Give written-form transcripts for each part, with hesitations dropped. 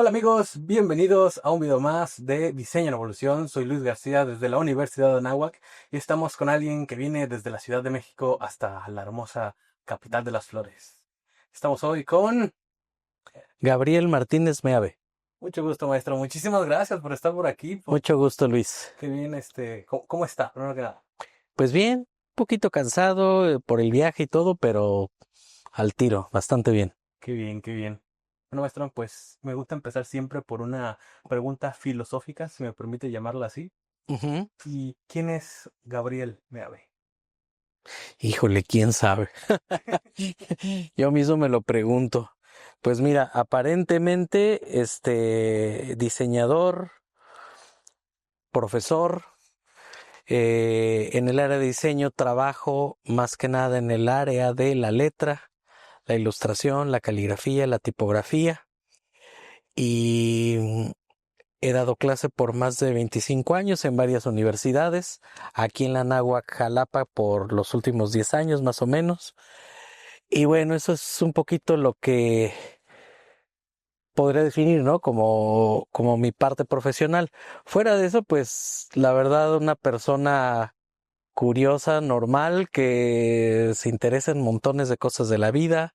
Hola amigos, bienvenidos a un video más de Diseño en Evolución. Soy Luis García desde la Universidad de Anáhuac y estamos con alguien que viene desde la Ciudad de México hasta la hermosa capital de las flores. Estamos hoy con... Gabriel Martínez Meave. Mucho gusto, maestro. Muchísimas gracias por estar por aquí. Mucho gusto, Luis. Qué bien, ¿cómo está? Primero que nada. Pues bien, un poquito cansado por el viaje y todo, pero al tiro, bastante bien. Qué bien, qué bien. Bueno, maestro, pues me gusta empezar siempre por una pregunta filosófica, si me permite llamarla así. Ujú. ¿Y quién es Gabriel Meave? Híjole, quién sabe. Yo mismo me lo pregunto. Pues mira, aparentemente, diseñador, profesor, en el área de diseño trabajo más que nada en el área de la letra, la ilustración, la caligrafía, la tipografía y he dado clase por más de 25 años en varias universidades, aquí en la Anáhuac, Jalapa, por los últimos 10 años más o menos. Y bueno, eso es un poquito lo que podría definir, ¿no? Como mi parte profesional. Fuera de eso, pues la verdad, una persona curiosa, normal, que se interesa en montones de cosas de la vida,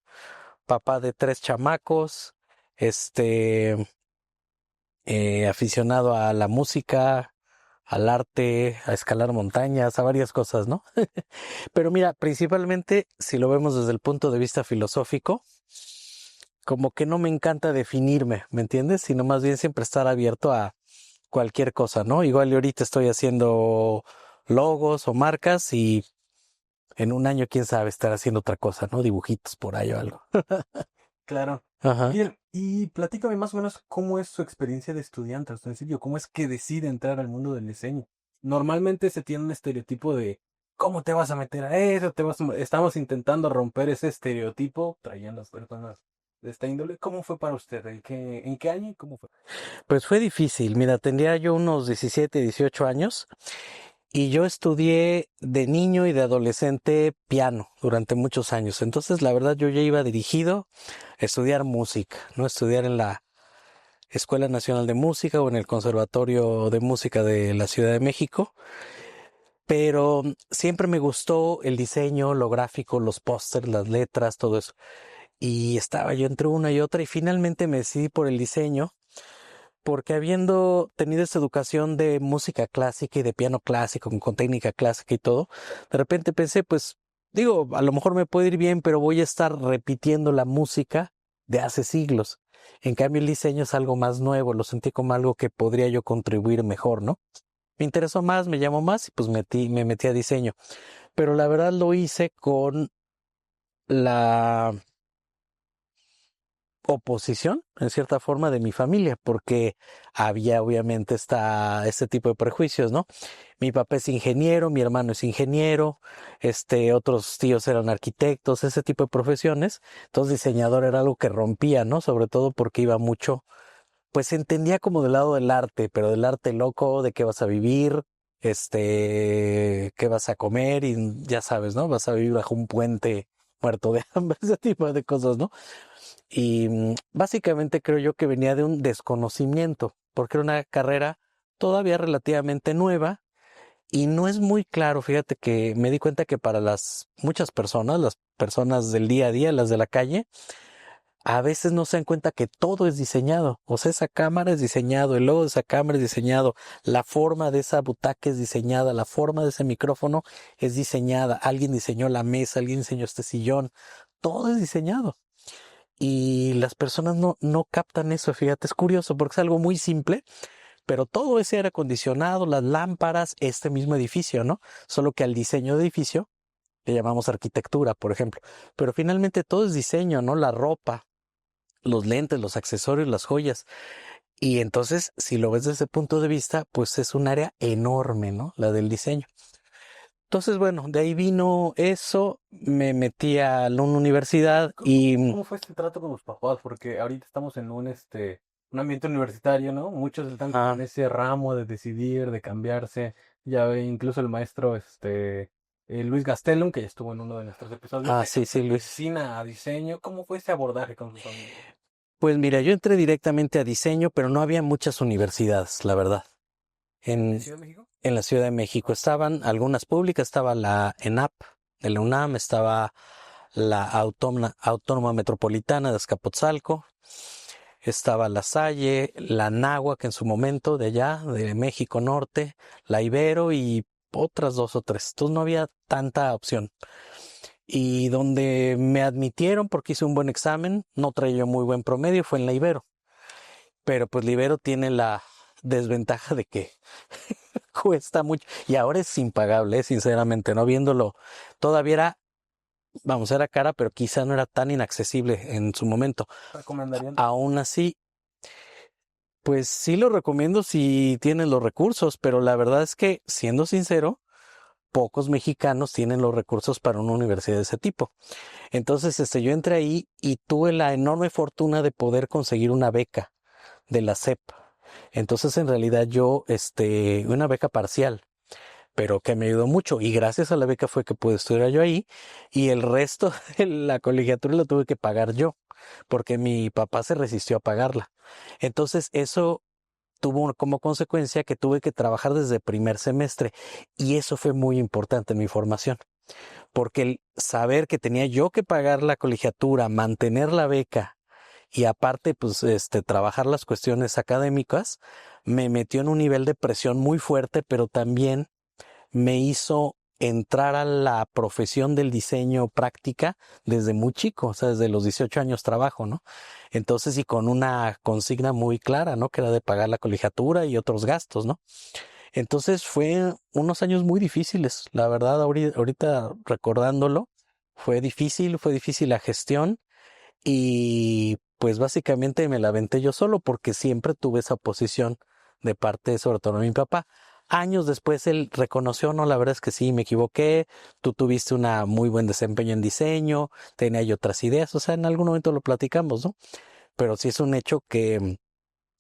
papá de 3 chamacos, este aficionado a la música, al arte, a escalar montañas, a varias cosas, ¿no? Pero mira, principalmente si lo vemos desde el punto de vista filosófico, como que no me encanta definirme, ¿me entiendes? Sino más bien siempre estar abierto a cualquier cosa, ¿no? Igual y ahorita estoy haciendo logos o marcas y en un año, quién sabe, estar haciendo otra cosa, ¿no? Dibujitos por ahí o algo. Claro. Ajá. Bien, y platícame más o menos cómo es su experiencia de estudiante al principio, cómo es que decide entrar al mundo del diseño. Normalmente se tiene un estereotipo de cómo te vas a meter a eso, estamos intentando romper ese estereotipo, trayendo a personas de esta índole. ¿Cómo fue para usted? ¿En qué año y cómo fue? Pues fue difícil. Mira, tendría yo unos 17, 18 años. Y yo estudié de niño y de adolescente piano durante muchos años. Entonces, la verdad, yo ya iba dirigido a estudiar música, no estudiar en la Escuela Nacional de Música o en el Conservatorio de Música de la Ciudad de México. Pero siempre me gustó el diseño, lo gráfico, los pósters, las letras, todo eso. Y estaba yo entre una y otra y finalmente me decidí por el diseño porque habiendo tenido esa educación de música clásica y de piano clásico, con técnica clásica y todo, de repente pensé, pues, digo, a lo mejor me puede ir bien, pero voy a estar repitiendo la música de hace siglos. En cambio, el diseño es algo más nuevo, lo sentí como algo que podría yo contribuir mejor, ¿no? Me interesó más, me llamó más y pues me metí a diseño. Pero la verdad lo hice con la oposición, en cierta forma, de mi familia, porque había obviamente este tipo de prejuicios, ¿no? Mi papá es ingeniero, mi hermano es ingeniero, otros tíos eran arquitectos, ese tipo de profesiones. Entonces, diseñador era algo que rompía, ¿no? Sobre todo porque iba mucho, pues se entendía como del lado del arte, pero del arte loco, de qué vas a vivir, qué vas a comer y ya sabes, ¿no? Vas a vivir bajo un puente muerto de hambre, ese tipo de cosas, ¿no? Y básicamente creo yo que venía de un desconocimiento, porque era una carrera todavía relativamente nueva y no es muy claro. Fíjate que me di cuenta que para muchas personas, las personas del día a día, las de la calle, a veces no se dan cuenta que todo es diseñado. O sea, esa cámara es diseñado, el logo de esa cámara es diseñado, la forma de esa butaca es diseñada, la forma de ese micrófono es diseñada, alguien diseñó la mesa, alguien diseñó este sillón, todo es diseñado. Y las personas no captan eso, fíjate, es curioso porque es algo muy simple, pero todo ese aire acondicionado, las lámparas, este mismo edificio, ¿no? Solo que al diseño de edificio le llamamos arquitectura, por ejemplo. Pero finalmente todo es diseño, ¿no? La ropa, los lentes, los accesorios, las joyas. Y entonces, si lo ves desde ese punto de vista, pues es un área enorme, ¿no? La del diseño. Entonces, bueno, de ahí vino eso, me metí a una universidad ¿Cómo, y cómo fue este trato con los papás? Porque ahorita estamos en un ambiente universitario, ¿no? Muchos están como en ese ramo de decidir, de cambiarse. Ya ve, incluso el maestro, Luis Gastelum, que ya estuvo en uno de nuestros episodios, ah, se sí, fue sí, de Luis. medicina a diseño. ¿Cómo fue ese abordaje con su familia? Pues mira, yo entré directamente a diseño, pero no había muchas universidades, la verdad. ¿En En, Ciudad de México? en la Ciudad de México estaban algunas públicas, estaba la ENAP de la UNAM, estaba la Autónoma Metropolitana de Azcapotzalco, estaba la Salle, la Náhuac en su momento de allá, de México Norte, la Ibero y otras dos o tres. Entonces no había tanta opción. Y donde me admitieron porque hice un buen examen, no traía yo muy buen promedio, fue en la Ibero. Pero pues la Ibero tiene la desventaja de que cuesta mucho. Y ahora es impagable, sinceramente, ¿no? Viéndolo, todavía era, vamos, era cara, pero quizá no era tan inaccesible en su momento. ¿Recomendarían? Aún así, pues sí lo recomiendo si tienes los recursos, pero la verdad es que, siendo sincero, pocos mexicanos tienen los recursos para una universidad de ese tipo. Entonces, yo entré ahí y tuve la enorme fortuna de poder conseguir una beca de la SEP. Entonces, en realidad yo, una beca parcial, pero que me ayudó mucho. Y gracias a la beca fue que pude estudiar yo ahí. Y el resto de la colegiatura lo tuve que pagar yo, porque mi papá se resistió a pagarla. Entonces, eso tuvo como consecuencia que tuve que trabajar desde primer semestre. Y eso fue muy importante en mi formación, porque el saber que tenía yo que pagar la colegiatura, mantener la beca y aparte, pues, trabajar las cuestiones académicas, me metió en un nivel de presión muy fuerte, pero también me hizo entrar a la profesión del diseño práctica desde muy chico, o sea, desde los 18 años trabajo, ¿no? Entonces, y con una consigna muy clara, ¿no? Que era de pagar la colegiatura y otros gastos, ¿no? Entonces fue unos años muy difíciles, la verdad, ahorita recordándolo, fue difícil la gestión y pues básicamente me la aventé yo solo porque siempre tuve esa oposición de parte, sobre todo de mi papá. Años después él reconoció, no, la verdad es que sí, me equivoqué, tú tuviste una muy buen desempeño en diseño, tenía yo otras ideas, o sea, en algún momento lo platicamos, ¿no? Pero sí es un hecho que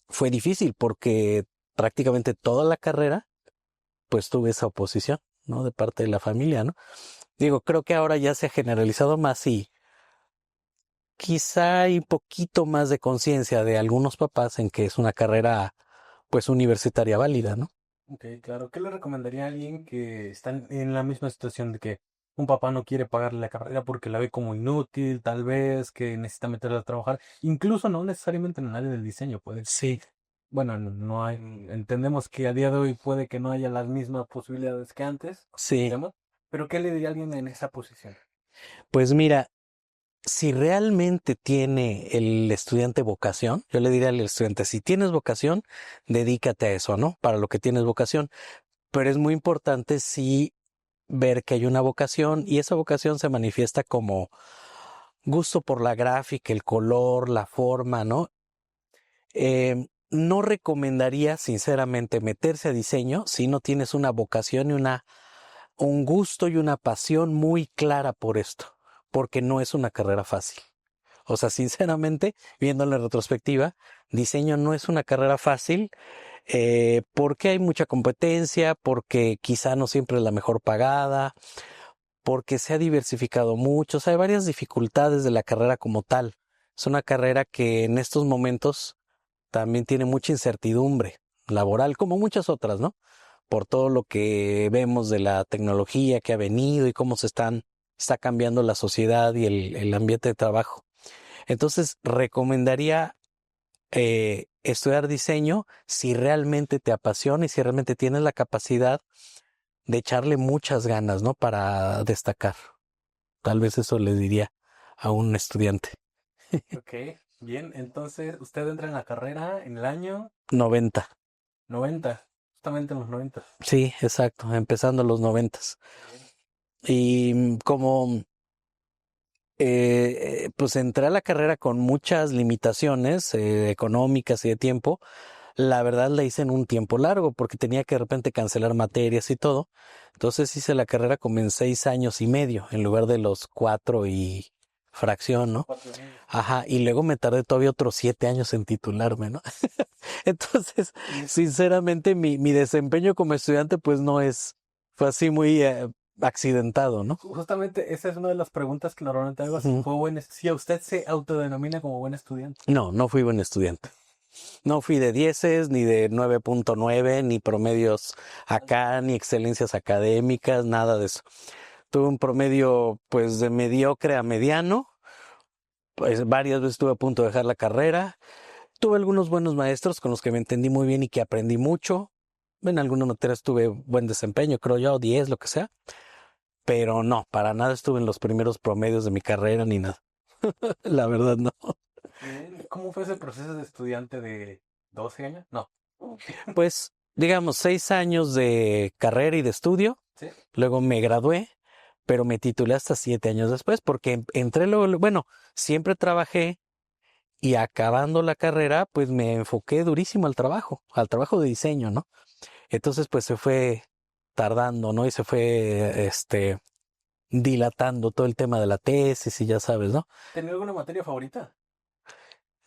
fue difícil porque prácticamente toda la carrera, pues tuve esa oposición, ¿no? De parte de la familia, ¿no? Digo, creo que ahora ya se ha generalizado más y quizá hay un poquito más de conciencia de algunos papás en que es una carrera pues universitaria válida, ¿no? Ok, claro. ¿Qué le recomendaría a alguien que está en la misma situación de que un papá no quiere pagarle la carrera porque la ve como inútil, tal vez, que necesita meterla a trabajar? Incluso no necesariamente en el área del diseño, puede. Sí, Bueno, no hay, entendemos que a día de hoy puede que no haya las mismas posibilidades que antes, sí. ¿entendemos? Pero ¿qué le diría a alguien en esa posición? Pues mira, si realmente tiene el estudiante vocación, yo le diría al estudiante, si tienes vocación, dedícate a eso, ¿no? Para lo que tienes vocación. Pero es muy importante sí ver que hay una vocación y esa vocación se manifiesta como gusto por la gráfica, el color, la forma, ¿no? No recomendaría sinceramente meterse a diseño si no tienes una vocación y un gusto y una pasión muy clara por esto, porque no es una carrera fácil. O sea, sinceramente, viéndolo en retrospectiva, diseño no es una carrera fácil porque hay mucha competencia, porque quizá no siempre es la mejor pagada, porque se ha diversificado mucho. O sea, hay varias dificultades de la carrera como tal. Es una carrera que en estos momentos también tiene mucha incertidumbre laboral, como muchas otras, ¿no? Por todo lo que vemos de la tecnología que ha venido y cómo está cambiando la sociedad y el ambiente de trabajo. Entonces, recomendaría estudiar diseño si realmente te apasiona y si realmente tienes la capacidad de echarle muchas ganas, ¿no? Para destacar. Tal vez eso le diría a un estudiante. Ok, bien, entonces usted entra en la carrera en el año 90. 90, justamente en los 90. Sí, exacto, empezando los 90. Bien. Y como pues entré a la carrera con muchas limitaciones económicas y de tiempo, la verdad la hice en un tiempo largo porque tenía que de repente cancelar materias y todo. Entonces hice la carrera como en 6 años y medio en lugar de los 4 y fracción, ¿no? 4 y medio. Ajá, y luego me tardé todavía otros 7 años en titularme, ¿no? Entonces, Y es, sinceramente, mi desempeño como estudiante, pues no fue así muy, accidentado, ¿no? Justamente esa es una de las preguntas que normalmente hago, si Ujú. fue buen, si a usted se autodenomina como buen estudiante. No, no fui buen estudiante. No fui de dieces, ni de 9.9, ni promedios acá, ni excelencias académicas, nada de eso. Tuve un promedio, pues, de mediocre a mediano. Pues varias veces estuve a punto de dejar la carrera. Tuve algunos buenos maestros con los que me entendí muy bien y que aprendí mucho. En algunas materias tuve buen desempeño, creo yo, 10, lo que sea. Pero no, para nada estuve en los primeros promedios de mi carrera ni nada. La verdad, no. ¿Cómo fue ese proceso de estudiante de 12 años? No. Pues, digamos, 6 años de carrera y de estudio. Sí. Luego me gradué, pero me titulé hasta 7 años después porque entré luego, bueno, siempre trabajé y acabando la carrera, pues me enfoqué durísimo al trabajo de diseño, ¿no? Entonces, pues se fue tardando, ¿no? Y se fue, dilatando todo el tema de la tesis y ya sabes, ¿no? ¿Tenía alguna materia favorita?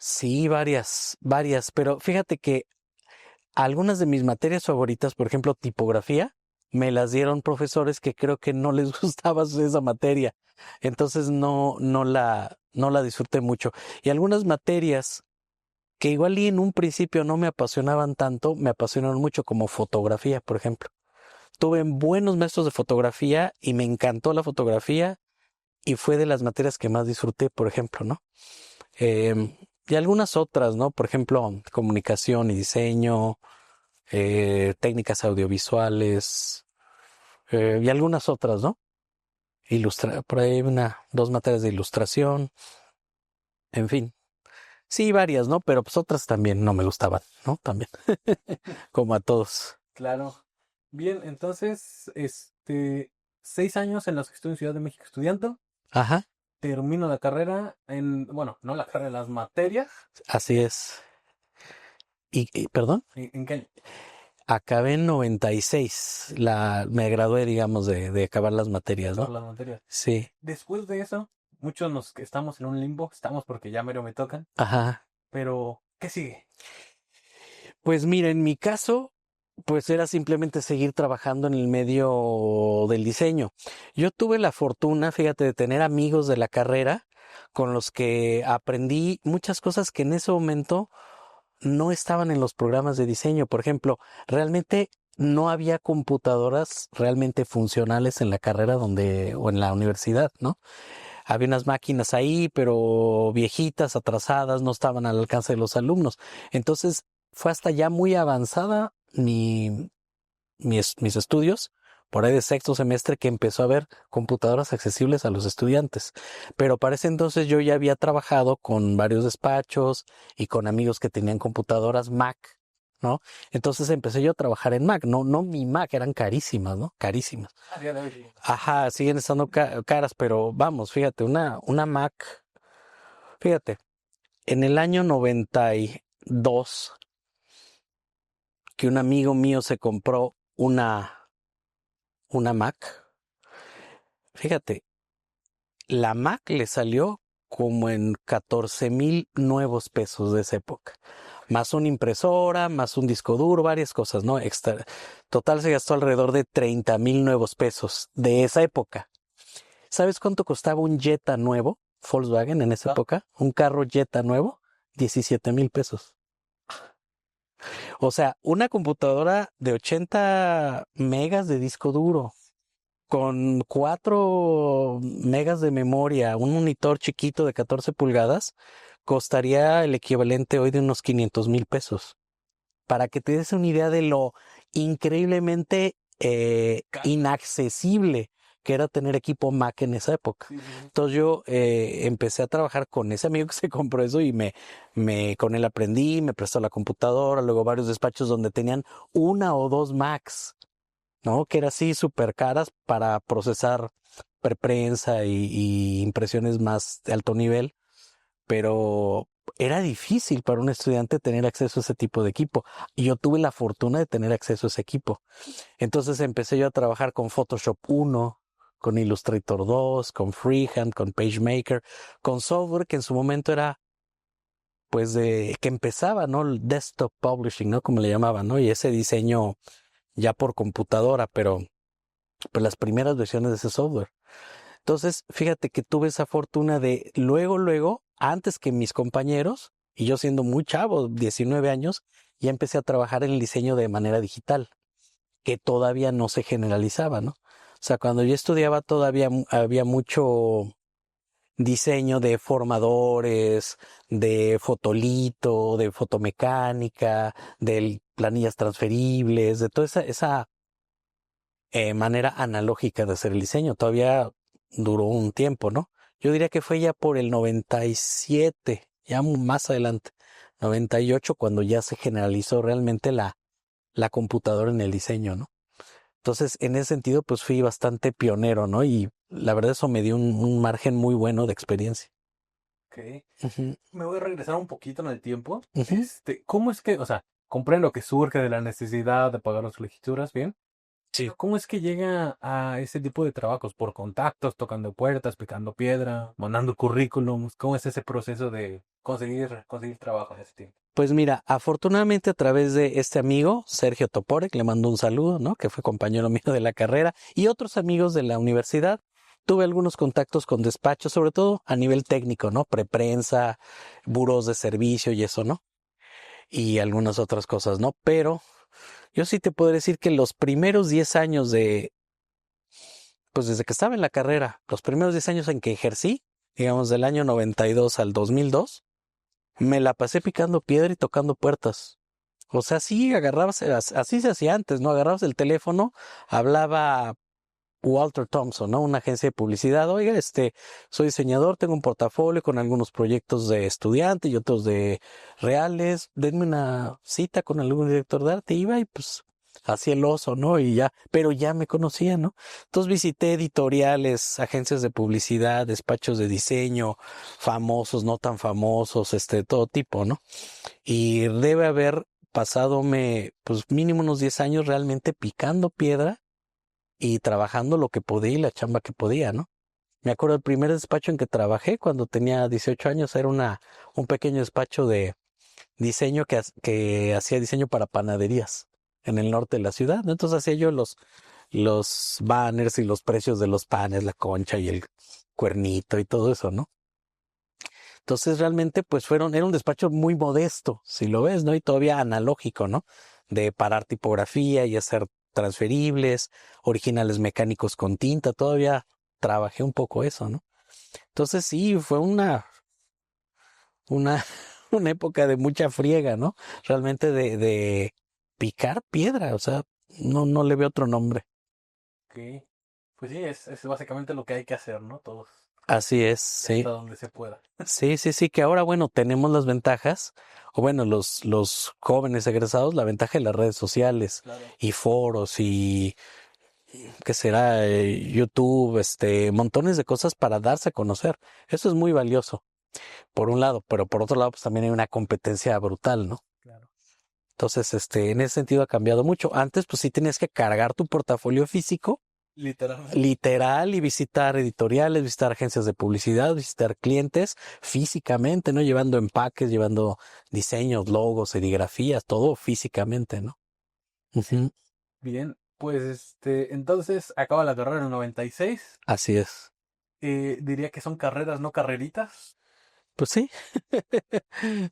Sí, varias, pero fíjate que algunas de mis materias favoritas, por ejemplo, tipografía, me las dieron profesores que creo que no les gustaba esa materia. Entonces no la disfruté mucho. Y algunas materias que igual y en un principio no me apasionaban tanto, me apasionaron mucho, como fotografía, por ejemplo. Tuve buenos maestros de fotografía y me encantó la fotografía y fue de las materias que más disfruté, por ejemplo, ¿no? Y algunas otras, ¿no? Por ejemplo, comunicación y diseño, técnicas audiovisuales, y algunas otras, ¿no? Por ahí hay dos materias de ilustración, en fin. Sí, varias, ¿no? Pero pues otras también no me gustaban, ¿no? También, como a todos. Claro. Bien, entonces, 6 años en los que estuve en Ciudad de México estudiando. Ajá, Termino la carrera bueno, no la carrera, las materias. así es. Perdón, ¿En qué año? acabé en 96. Me gradué, digamos, de acabar las materias, Acabar ¿no? las materias. Sí, Después de eso, muchos nos que estamos en un limbo, estamos porque ya mero me tocan, ajá. pero ¿qué sigue? Pues mira, en mi caso, pues era simplemente seguir trabajando en el medio del diseño. Yo tuve la fortuna, fíjate, de tener amigos de la carrera con los que aprendí muchas cosas que en ese momento no estaban en los programas de diseño. Por ejemplo, realmente no había computadoras realmente funcionales en la carrera o en la universidad, ¿no? Había unas máquinas ahí, pero viejitas, atrasadas, no estaban al alcance de los alumnos. Entonces, fue hasta ya muy avanzada mis estudios, por ahí de sexto semestre, que empezó a haber computadoras accesibles a los estudiantes. Pero para ese entonces yo ya había trabajado con varios despachos y con amigos que tenían computadoras Mac, ¿no? Entonces empecé yo a trabajar en Mac. No, no mi Mac, eran carísimas, ¿no? Carísimas. A día de hoy sí. Ajá, siguen estando caras, pero vamos, fíjate, una Mac, fíjate, en el año 92, que un amigo mío se compró una Mac, fíjate, la Mac le salió como en 14,000 nuevos pesos de esa época, más una impresora, más un disco duro, varias cosas, ¿no? Extra. Total se gastó alrededor de 30,000 nuevos pesos de esa época. ¿Sabes cuánto costaba un Jetta nuevo, Volkswagen, en esa ¿No? época? Un carro Jetta nuevo, 17,000 pesos. O sea, una computadora de 80 megas de disco duro, con 4 megas de memoria, un monitor chiquito de 14 pulgadas, costaría el equivalente hoy de unos 500,000 pesos. Para que te des una idea de lo increíblemente inaccesible que era tener equipo Mac en esa época. Sí, sí, sí. Entonces yo empecé a trabajar con ese amigo que se compró eso y con él aprendí, me prestó la computadora, luego varios despachos donde tenían una o dos Macs, ¿no? Que eran así súper caras para procesar preprensa y impresiones más de alto nivel, pero era difícil para un estudiante tener acceso a ese tipo de equipo. Y yo tuve la fortuna de tener acceso a ese equipo. Entonces empecé yo a trabajar con Photoshop 1, con Illustrator 2, con Freehand, con PageMaker, con software que en su momento era, pues, que empezaba, ¿no? El desktop publishing, ¿no? Como le llamaban, ¿no? Y ese diseño ya por computadora, pero pues las primeras versiones de ese software. Entonces, fíjate que tuve esa fortuna de luego, antes que mis compañeros, y yo siendo muy chavo, 19 años, ya empecé a trabajar en el diseño de manera digital, que todavía no se generalizaba, ¿no? O sea, cuando yo estudiaba todavía había mucho diseño de formadores, de fotolito, de fotomecánica, de planillas transferibles, de toda esa manera analógica de hacer el diseño. Todavía duró un tiempo, ¿no? Yo diría que fue ya por el 97, ya más adelante, 98, cuando ya se generalizó realmente la computadora en el diseño, ¿no? Entonces, en ese sentido, pues fui bastante pionero, ¿no? Y la verdad eso me dio un margen muy bueno de experiencia. Ok. Ujú, Me voy a regresar un poquito en el tiempo. ujú. ¿Cómo es que, o sea, comprendo que surge de la necesidad de pagar las colegiaturas, bien? Sí. Pero ¿cómo es que llega a ese tipo de trabajos? ¿Por contactos, tocando puertas, picando piedra, mandando currículums? ¿Cómo es ese proceso de conseguir trabajo en ese tiempo? Pues mira, afortunadamente a través de este amigo, Sergio Toporek, le mando un saludo, ¿no? Que fue compañero mío de la carrera, y otros amigos de la universidad, tuve algunos contactos con despachos, sobre todo a nivel técnico, ¿no? Preprensa, buros de servicio y eso, ¿no? Y algunas otras cosas, ¿no? Pero yo sí te puedo decir que los primeros 10 años pues desde que estaba en la carrera, los primeros 10 años en que ejercí, digamos del año 92 al 2002, me la pasé picando piedra y tocando puertas. O sea, sí agarrabas, así se hacía antes, ¿no? Agarrabas el teléfono, hablaba Walter Thompson, ¿no? Una agencia de publicidad. Oiga, soy diseñador, tengo un portafolio con algunos proyectos de estudiante y otros de reales. Denme una cita con algún director de arte. Iba y pues hacía el oso, ¿no? Y ya, pero ya me conocía, ¿no? Entonces visité editoriales, agencias de publicidad, despachos de diseño, famosos, no tan famosos, todo tipo, ¿no? Y debe haber pasadome, pues mínimo unos 10 años realmente picando piedra y trabajando lo que podía y la chamba que podía, ¿no? Me acuerdo el primer despacho en que trabajé cuando tenía 18 años era un pequeño despacho de diseño que hacía diseño para panaderías en el norte de la ciudad, ¿no? Entonces hacía yo los banners y los precios de los panes, la concha y el cuernito y todo eso, ¿no? Entonces realmente pues era un despacho muy modesto, si lo ves, ¿no? Y todavía analógico, ¿no? De parar tipografía y hacer transferibles, originales mecánicos con tinta, todavía trabajé un poco eso, ¿no? Entonces sí, fue una, una época de mucha friega, ¿no? Realmente de picar piedra, o sea, no le veo otro nombre. Ok. Pues sí, es básicamente lo que hay que hacer, ¿no? Todos, Así es, y sí. hasta donde se pueda. Sí, que ahora, bueno, tenemos las ventajas, o bueno, los jóvenes egresados, la ventaja de las redes sociales Claro. y foros y, ¿qué será? YouTube, montones de cosas para darse a conocer. Eso es muy valioso, por un lado, pero por otro lado, pues también hay una competencia brutal, ¿no? Claro. Entonces, en ese sentido ha cambiado mucho. Antes, pues sí tenías que cargar tu portafolio físico Literalmente. literal y visitar editoriales, visitar agencias de publicidad, visitar clientes físicamente, ¿no? Llevando empaques, llevando diseños, logos, serigrafías, todo físicamente, ¿no? Ujú. Bien, pues entonces acaba la carrera en el 96. Así es. Diría que son carreras, no carreritas. Pues sí.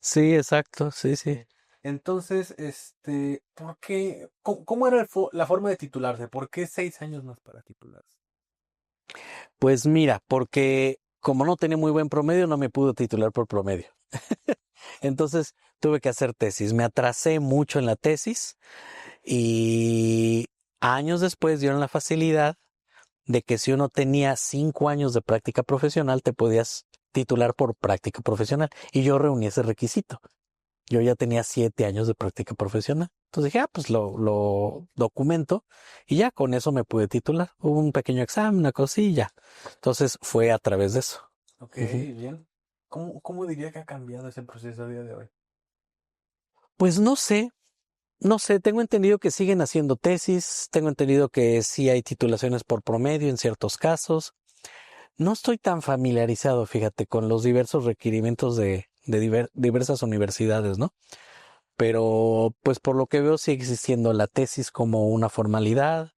Sí, exacto, sí, sí. Sí. Entonces, ¿por qué? ¿Cómo era la forma de titularse? ¿Por qué 6 años más para titularse? Pues mira, porque como no tenía muy buen promedio, no me pude titular por promedio. Entonces tuve que hacer tesis. Me atrasé mucho en la tesis y años después dieron la facilidad de que si uno tenía 5 años de práctica profesional, te podías titular por práctica profesional. Y yo reuní ese requisito. Yo ya tenía 7 años de práctica profesional. Entonces dije, pues lo documento y ya con eso me pude titular. Hubo un pequeño examen, una cosilla. Entonces fue a través de eso. Ok, Ujú. bien. ¿Cómo diría que ha cambiado ese proceso a día de hoy? Pues no sé, tengo entendido que siguen haciendo tesis, tengo entendido que sí hay titulaciones por promedio en ciertos casos. No estoy tan familiarizado, fíjate, con los diversos requerimientos de diversas universidades, ¿no? Pero, pues por lo que veo, sigue existiendo la tesis como una formalidad.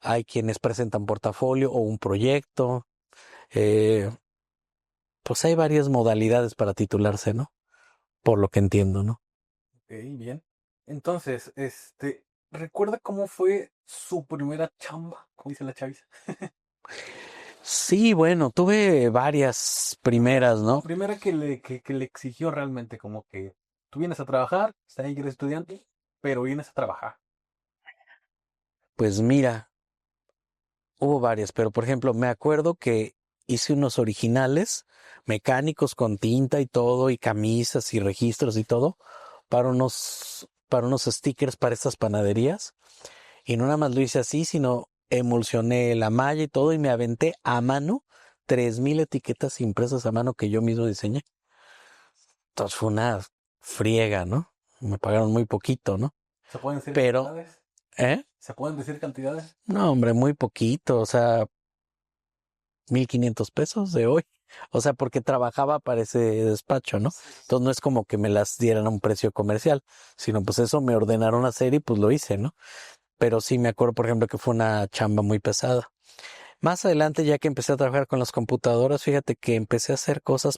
hay quienes presentan portafolio o un proyecto. eh, pues hay varias modalidades para titularse, ¿no? Por lo que entiendo, ¿no? Ok, bien. Entonces, ¿recuerda cómo fue su primera chamba? Como dice la chaviza. Sí, bueno, tuve varias primeras, La ¿no? primera que le exigió realmente, como que tú vienes a trabajar, está ahí que eres estudiante, pero vienes a trabajar. Pues mira, hubo varias, pero por ejemplo, me acuerdo que hice unos originales mecánicos con tinta y todo, y camisas y registros y todo, para unos stickers para estas panaderías. Y no nada más lo hice así, sino emulsioné la malla y todo, y me aventé a mano 3,000 etiquetas impresas a mano que yo mismo diseñé. Entonces fue una friega, ¿no? Me pagaron muy poquito, ¿no? ¿Se pueden decir Pero, cantidades? ¿eh? ¿Se pueden decir cantidades? No, hombre, muy poquito, o sea, 1,500 pesos de hoy. O sea, porque trabajaba para ese despacho, ¿no? Entonces no es como que me las dieran a un precio comercial, sino pues eso me ordenaron hacer y pues lo hice, ¿no? Pero sí me acuerdo, por ejemplo, que fue una chamba muy pesada. Más adelante, ya que empecé a trabajar con las computadoras, fíjate que empecé a hacer cosas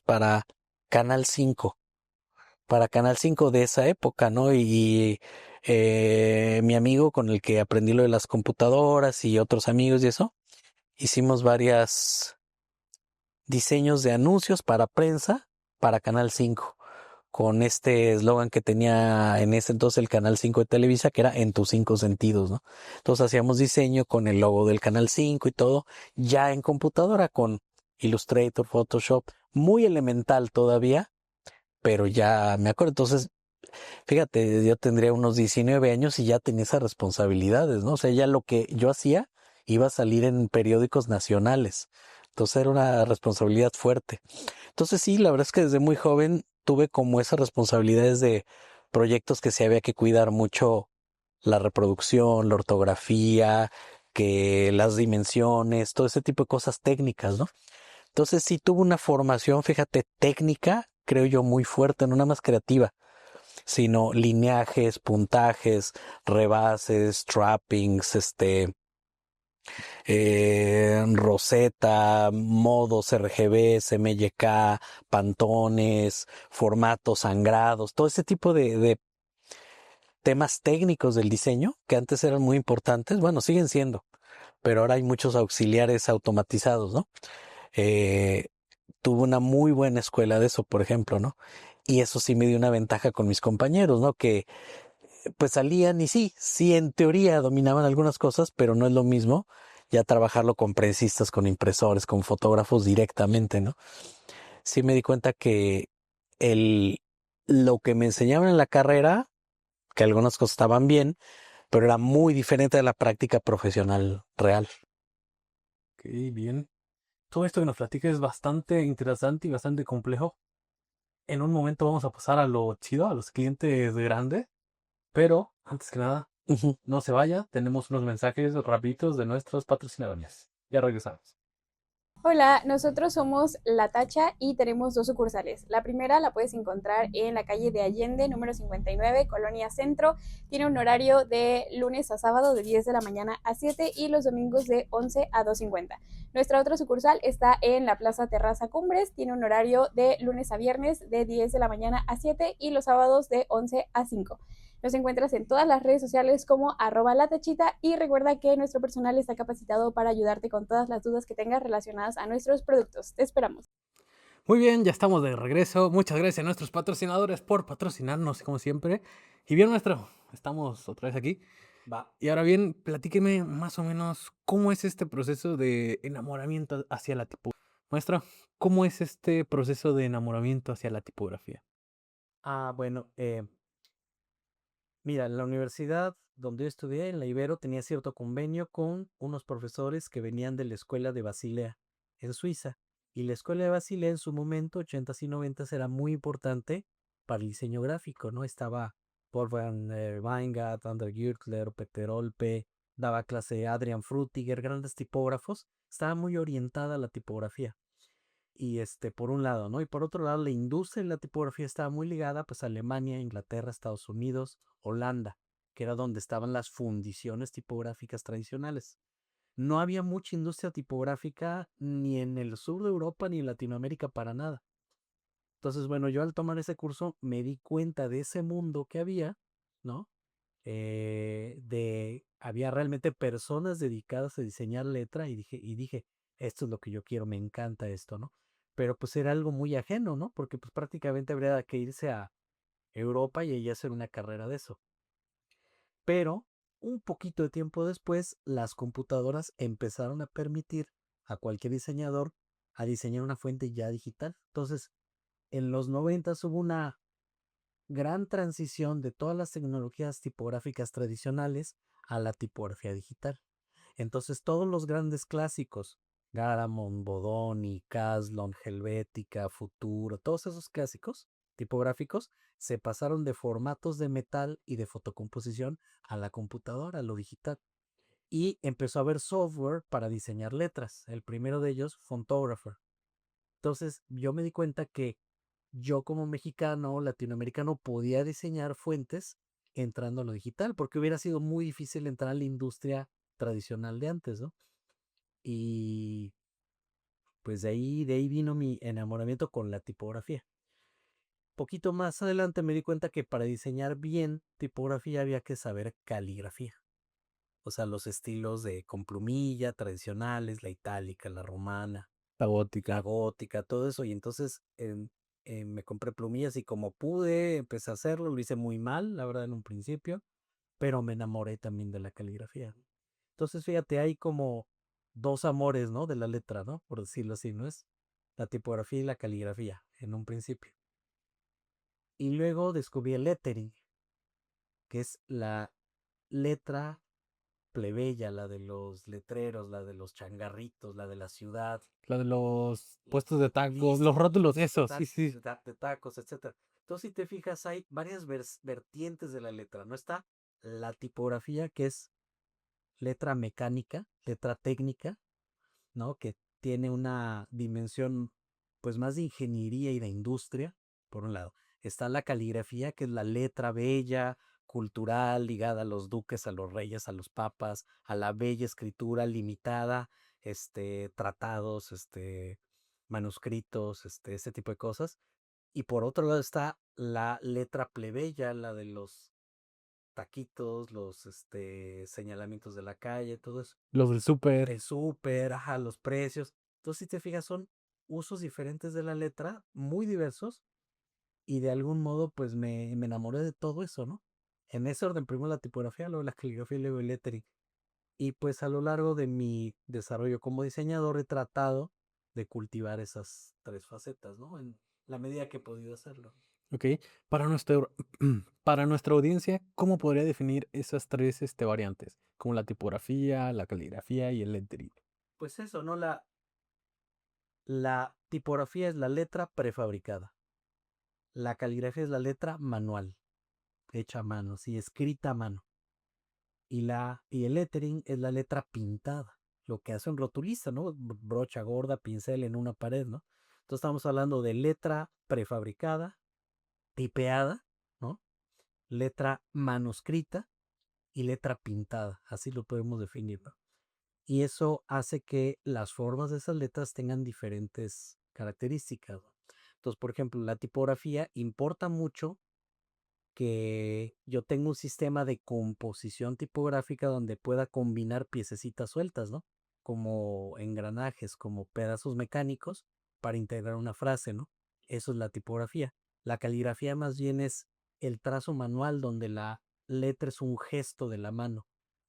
Canal 5, para Canal 5 de esa época, ¿no? Mi amigo con el que aprendí lo de las computadoras y otros amigos y eso, hicimos varias diseños de anuncios para prensa para Canal 5, con este eslogan que tenía en ese entonces el Canal 5 de Televisa, que era En tus cinco sentidos, ¿no? Entonces hacíamos diseño con el logo del Canal 5 y todo, ya en computadora con Illustrator, Photoshop, muy elemental todavía, pero ya me acuerdo. Entonces, fíjate, yo tendría unos 19 años y ya tenía esas responsabilidades, ¿no? O sea, ya lo que yo hacía iba a salir en periódicos nacionales. Entonces era una responsabilidad fuerte. Entonces sí, la verdad es que desde muy joven tuve como esas responsabilidades de proyectos que se había que cuidar mucho la reproducción, la ortografía, que las dimensiones, todo ese tipo de cosas técnicas, ¿no? Entonces sí tuve una formación, fíjate, técnica, creo yo, muy fuerte, no nada más creativa, sino lineajes, puntajes, rebases, trappings, Rosetta, modos RGB, CMYK, pantones, formatos sangrados, todo ese tipo de temas técnicos del diseño que antes eran muy importantes, bueno, siguen siendo, pero ahora hay muchos auxiliares automatizados, ¿no? Eh, Tuve una muy buena escuela de eso, por ejemplo, ¿no? Y eso sí me dio una ventaja con mis compañeros, ¿no? Que pues salían y sí, sí en teoría dominaban algunas cosas, pero no es lo mismo ya trabajarlo con prensistas, con impresores, con fotógrafos directamente, ¿no? Sí me di cuenta que el, lo que me enseñaban en la carrera, que algunas cosas estaban bien, pero era muy diferente de la práctica profesional real. Ok, bien. Todo esto que nos platicas es bastante interesante y bastante complejo. En un momento vamos a pasar a lo chido, a los clientes grandes, pero antes que nada, Ujú. no se vaya, tenemos unos mensajes rapiditos de nuestros patrocinadores. Ya regresamos. Hola, nosotros somos La Tacha y tenemos dos sucursales. La primera la puedes encontrar en la calle de Allende, número 59, Colonia Centro. Tiene un horario de lunes a sábado de 10 de la mañana a 7 y los domingos de 11 a 2:50. Nuestra otra sucursal está en la Plaza Terraza Cumbres. Tiene un horario de lunes a viernes de 10 de la mañana a 7 y los sábados de 11 a 5. Nos encuentras en todas las redes sociales como @latachita y recuerda que nuestro personal está capacitado para ayudarte con todas las dudas que tengas relacionadas a nuestros productos. Te esperamos. Muy bien, ya estamos de regreso. Muchas gracias a nuestros patrocinadores por patrocinarnos, como siempre. Y bien, maestro, estamos otra vez aquí. Va. Y ahora bien, platíqueme más o menos cómo es este proceso de enamoramiento hacia la tipografía. Maestro, ¿cómo es este proceso de enamoramiento hacia la tipografía? Bueno, mira, en la universidad donde yo estudié, en la Ibero, tenía cierto convenio con unos profesores que venían de la escuela de Basilea, en Suiza. Y la escuela de Basilea en su momento, 80s y 90s, era muy importante para el diseño gráfico, ¿no? Estaba Wolfgang Weingart, Ander Gürtler, Peter Olpe, daba clase Adrian Frutiger, grandes tipógrafos. Estaba muy orientada a la tipografía. Y por un lado, ¿no? Y por otro lado, la industria de la tipografía estaba muy ligada pues a Alemania, Inglaterra, Estados Unidos, Holanda, que era donde estaban las fundiciones tipográficas tradicionales. no había mucha industria tipográfica ni en el sur de Europa ni en Latinoamérica para nada. Entonces, bueno, yo al tomar ese curso me di cuenta de ese mundo que había, ¿no? Había realmente personas dedicadas a diseñar letra y dije, esto es lo que yo quiero, me encanta esto, ¿no? Pero pues era algo muy ajeno, ¿no? Porque pues prácticamente habría que irse a Europa y ahí hacer una carrera de eso. Pero un poquito de tiempo después, las computadoras empezaron a permitir a cualquier diseñador a diseñar una fuente ya digital. Entonces, en los 90 hubo una gran transición de todas las tecnologías tipográficas tradicionales a la tipografía digital. Entonces, todos los grandes clásicos, Garamond, Bodoni, Caslon, Helvética, Futuro, todos esos clásicos tipográficos se pasaron de formatos de metal y de fotocomposición a la computadora, a lo digital. Y empezó a haber software para diseñar letras. El primero de ellos, Fontographer. Entonces, yo me di cuenta que yo como mexicano, latinoamericano, podía diseñar fuentes entrando a lo digital, porque hubiera sido muy difícil entrar a la industria tradicional de antes, ¿no? Y pues de ahí vino mi enamoramiento con la tipografía. Poquito más adelante me di cuenta que para diseñar bien tipografía había que saber caligrafía. O sea, los estilos de con plumilla tradicionales, la itálica, la romana, La la gótica. gótica, todo eso. Y entonces me compré plumillas y como pude, empecé a hacerlo. Lo hice muy mal, la verdad, en un principio, pero me enamoré también de la caligrafía. Entonces, fíjate, hay como dos amores, ¿no? De la letra, ¿no? Por decirlo así, ¿no? Es la tipografía y la caligrafía en un principio. Y luego descubrí el lettering, que es la letra plebeya, la de los letreros, la de los changarritos, la de la ciudad, La de los los puestos de tacos, los listos, rótulos, eso, sí, sí. de tacos, etcétera. Entonces, si te fijas, hay varias vertientes de la letra. No está la tipografía, que es letra mecánica, letra técnica, ¿no? Que tiene una dimensión, pues, más de ingeniería y de industria, por un lado. Está la caligrafía, que es la letra bella, cultural, ligada a los duques, a los reyes, a los papas, a la bella escritura limitada, tratados, manuscritos, ese tipo de cosas. Y por otro lado está la letra plebeya, la de los taquitos, los señalamientos de la calle, todo eso. Los del súper. El súper, ajá, los precios. Entonces, si te fijas, son usos diferentes de la letra, muy diversos, y de algún modo, pues me enamoré de todo eso, ¿no? En ese orden, primero la tipografía, luego la caligrafía y luego el lettering. Y pues a lo largo de mi desarrollo como diseñador he tratado de cultivar esas tres facetas, ¿no? En la medida que he podido hacerlo. Ok. Para nuestro, para nuestra audiencia, ¿cómo podría definir esas tres variantes? Como la tipografía, la caligrafía y el lettering. Pues eso, ¿no? La tipografía es la letra prefabricada. La caligrafía es la letra manual, hecha a mano, sí, escrita a mano. Y el lettering es la letra pintada, lo que hace un rotulista, ¿no? Brocha gorda, pincel en una pared, ¿no? Entonces estamos hablando de letra prefabricada, tipeada, ¿no? Letra manuscrita y letra pintada, así lo podemos definir, ¿no? Y eso hace que las formas de esas letras tengan diferentes características, ¿no? Entonces, por ejemplo, la tipografía importa mucho que yo tenga un sistema de composición tipográfica donde pueda combinar piececitas sueltas, ¿no? Como engranajes, como pedazos mecánicos para integrar una frase, ¿no? Eso es la tipografía. La caligrafía más bien es el trazo manual donde la letra es un gesto de la mano,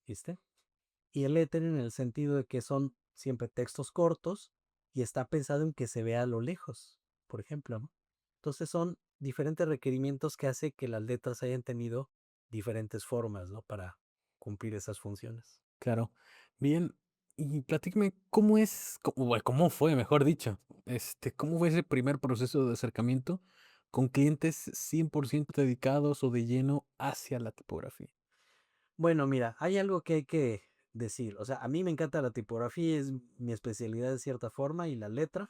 ¿viste? Y el lettering en el sentido de que son siempre textos cortos y está pensado en que se vea a lo lejos, por ejemplo, ¿no? Entonces son diferentes requerimientos que hace que las letras hayan tenido diferentes formas, ¿no? Para cumplir esas funciones. Claro. Bien. Y platícame, cómo fue, mejor dicho, cómo fue ese primer proceso de acercamiento con clientes 100% dedicados o de lleno hacia la tipografía. Bueno, mira, hay algo que hay que decir. O sea, a mí me encanta la tipografía, es mi especialidad de cierta forma y la letra,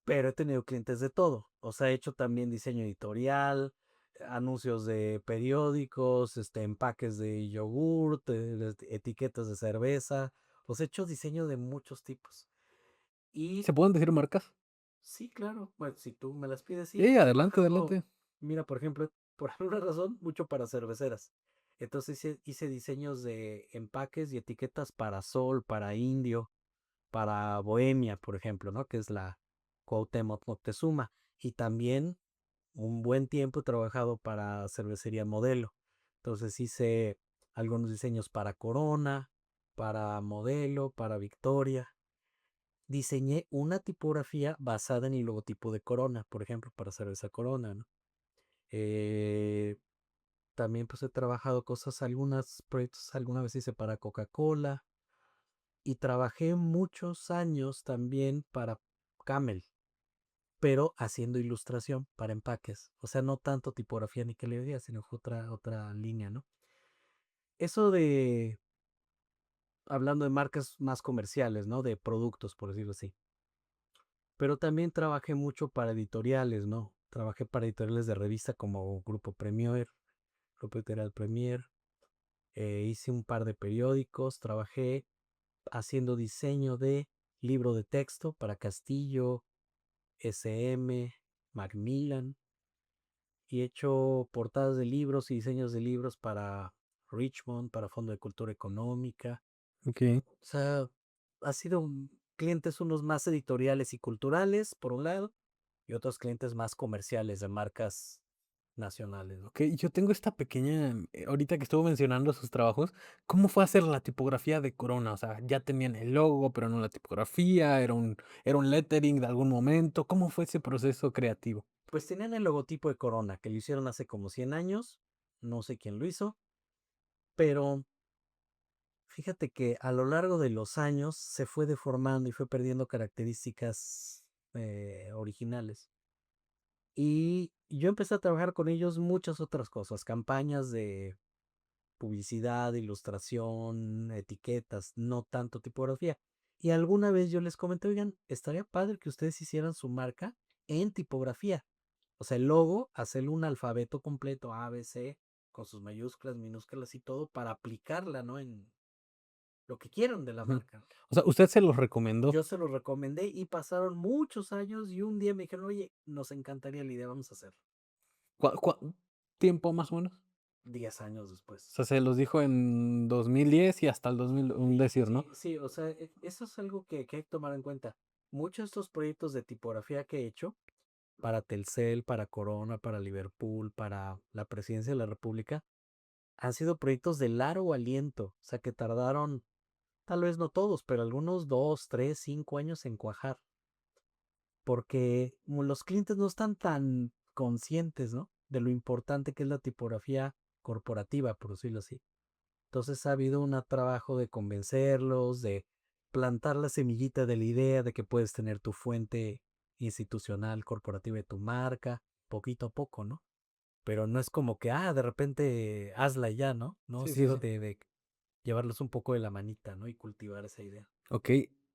pero he tenido clientes de todo. O sea, he hecho también diseño editorial, anuncios de periódicos, empaques de yogurt, etiquetas de cerveza. Pues he hecho diseño de muchos tipos. Y ¿Se pueden decir marcas? sí, claro, bueno, si tú me las pides, sí. Sí, He adelante, trabajado, adelante. mira, por ejemplo, por alguna razón, mucho para cerveceras. Entonces hice diseños de empaques y etiquetas para Sol, para Indio, para Bohemia, por ejemplo, ¿no? Que es la Cuauhtémoc Moctezuma. Y también un buen tiempo he trabajado para Cervecería Modelo. Entonces hice algunos diseños para Corona, para Modelo, para Victoria. Diseñé una tipografía basada en el logotipo de Corona, por ejemplo, para cerveza Corona, ¿no? Eh, También pues he trabajado cosas, algunos proyectos, alguna vez hice para Coca-Cola y trabajé muchos años también para Camel, pero haciendo ilustración para empaques. O sea, no tanto tipografía ni caligrafía, sino fue otra línea, ¿no? Eso de, hablando de marcas más comerciales, ¿no? De productos, por decirlo así. Pero también trabajé mucho para editoriales, ¿no? Trabajé para editoriales de revista como Grupo Editorial Premier. Hice un par de periódicos, trabajé haciendo diseño de libro de texto para Castillo, SM, Macmillan. Y he hecho portadas de libros y diseños de libros para Richmond, para Fondo de Cultura Económica. Ok. O sea, ha sido clientes unos más editoriales y culturales, por un lado, y otros clientes más comerciales de marcas nacionales, ¿no? Ok, yo tengo esta pequeña, ahorita que estuvo mencionando sus trabajos, ¿cómo fue hacer la tipografía de Corona? O sea, ya tenían el logo, pero no la tipografía, era un lettering de algún momento. ¿Cómo fue ese proceso creativo? Pues tenían el logotipo de Corona, que lo hicieron hace como 100 años, no sé quién lo hizo, pero fíjate que a lo largo de los años se fue deformando y fue perdiendo características originales. Y yo empecé a trabajar con ellos muchas otras cosas, campañas de publicidad, ilustración, etiquetas, no tanto tipografía. Y alguna vez yo les comenté, oigan, estaría padre que ustedes hicieran su marca en tipografía. O sea, el logo, hacerle un alfabeto completo, A, B, C, con sus mayúsculas, minúsculas y todo, para aplicarla, ¿no? En lo que quieran de la Ujú. marca. O sea, ¿usted se los recomendó? Yo se los recomendé y pasaron muchos años y un día me dijeron, oye, nos encantaría la idea, vamos a hacerlo. ¿Tiempo más o menos? 10 años O después. sea, se los dijo en 2010 y hasta el 2000, un Sí, decir, ¿no? sí, sí, o sea, eso es algo que hay que tomar en cuenta. Muchos de estos proyectos de tipografía que he hecho para Telcel, para Corona, para Liverpool, para la Presidencia de la República, han sido proyectos de largo aliento, o sea, que tardaron, tal vez no todos, pero algunos 2, 3, 5 años en cuajar, porque como los clientes no están tan conscientes, ¿no? De lo importante que es la tipografía corporativa, por decirlo así. Entonces ha habido un trabajo de convencerlos, de plantar la semillita de la idea de que puedes tener tu fuente institucional, corporativa de tu marca, poquito a poco, ¿no? Pero no es como que, de repente hazla y ya, ¿no? No, Sí, sí sí, es sí. de llevarlos un poco de la manita, ¿no? Y cultivar esa idea. Ok,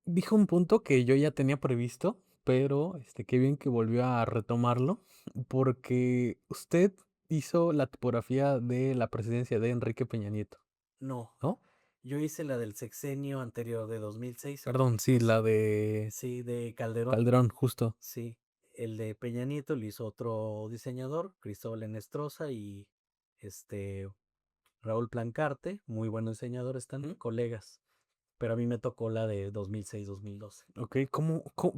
dijo un punto que yo ya tenía previsto, pero qué bien que volvió a retomarlo, porque usted hizo la tipografía de la presidencia de Enrique Peña Nieto, No, ¿no? yo hice la del sexenio anterior de 2006 a Perdón, sí, 2012. la de Sí, de Calderón. Calderón, justo. Sí, el de Peña Nieto lo hizo otro diseñador, Cristóbal Enestrosa y este Raúl Plancarte, muy buenos diseñadores, están Ujú. colegas. Pero a mí me tocó la de 2006-2012. Ok,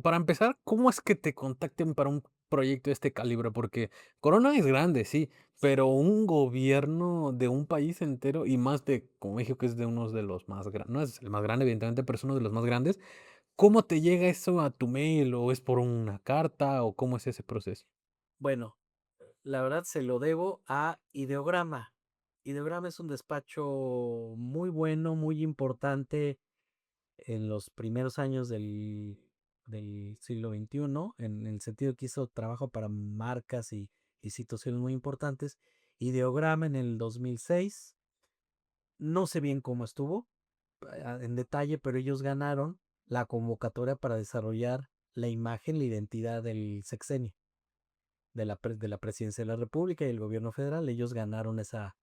para empezar, ¿cómo es que te contacten para un proyecto de este calibre? Porque Corona es grande, sí, pero un gobierno de un país entero y más de, como México, que es de uno de los más grandes, no es el más grande, evidentemente, pero es uno de los más grandes. ¿Cómo te llega eso a tu mail o es por una carta o cómo es ese proceso? Bueno, la verdad se lo debo a Ideograma. Ideograma es un despacho muy bueno, muy importante en los primeros años del siglo XXI, en el sentido que hizo trabajo para marcas y situaciones muy importantes. Ideograma en el 2006, no sé bien cómo estuvo en detalle, pero ellos ganaron la convocatoria para desarrollar la imagen, la identidad del sexenio, de la presidencia de la República y el gobierno federal. Ellos ganaron esa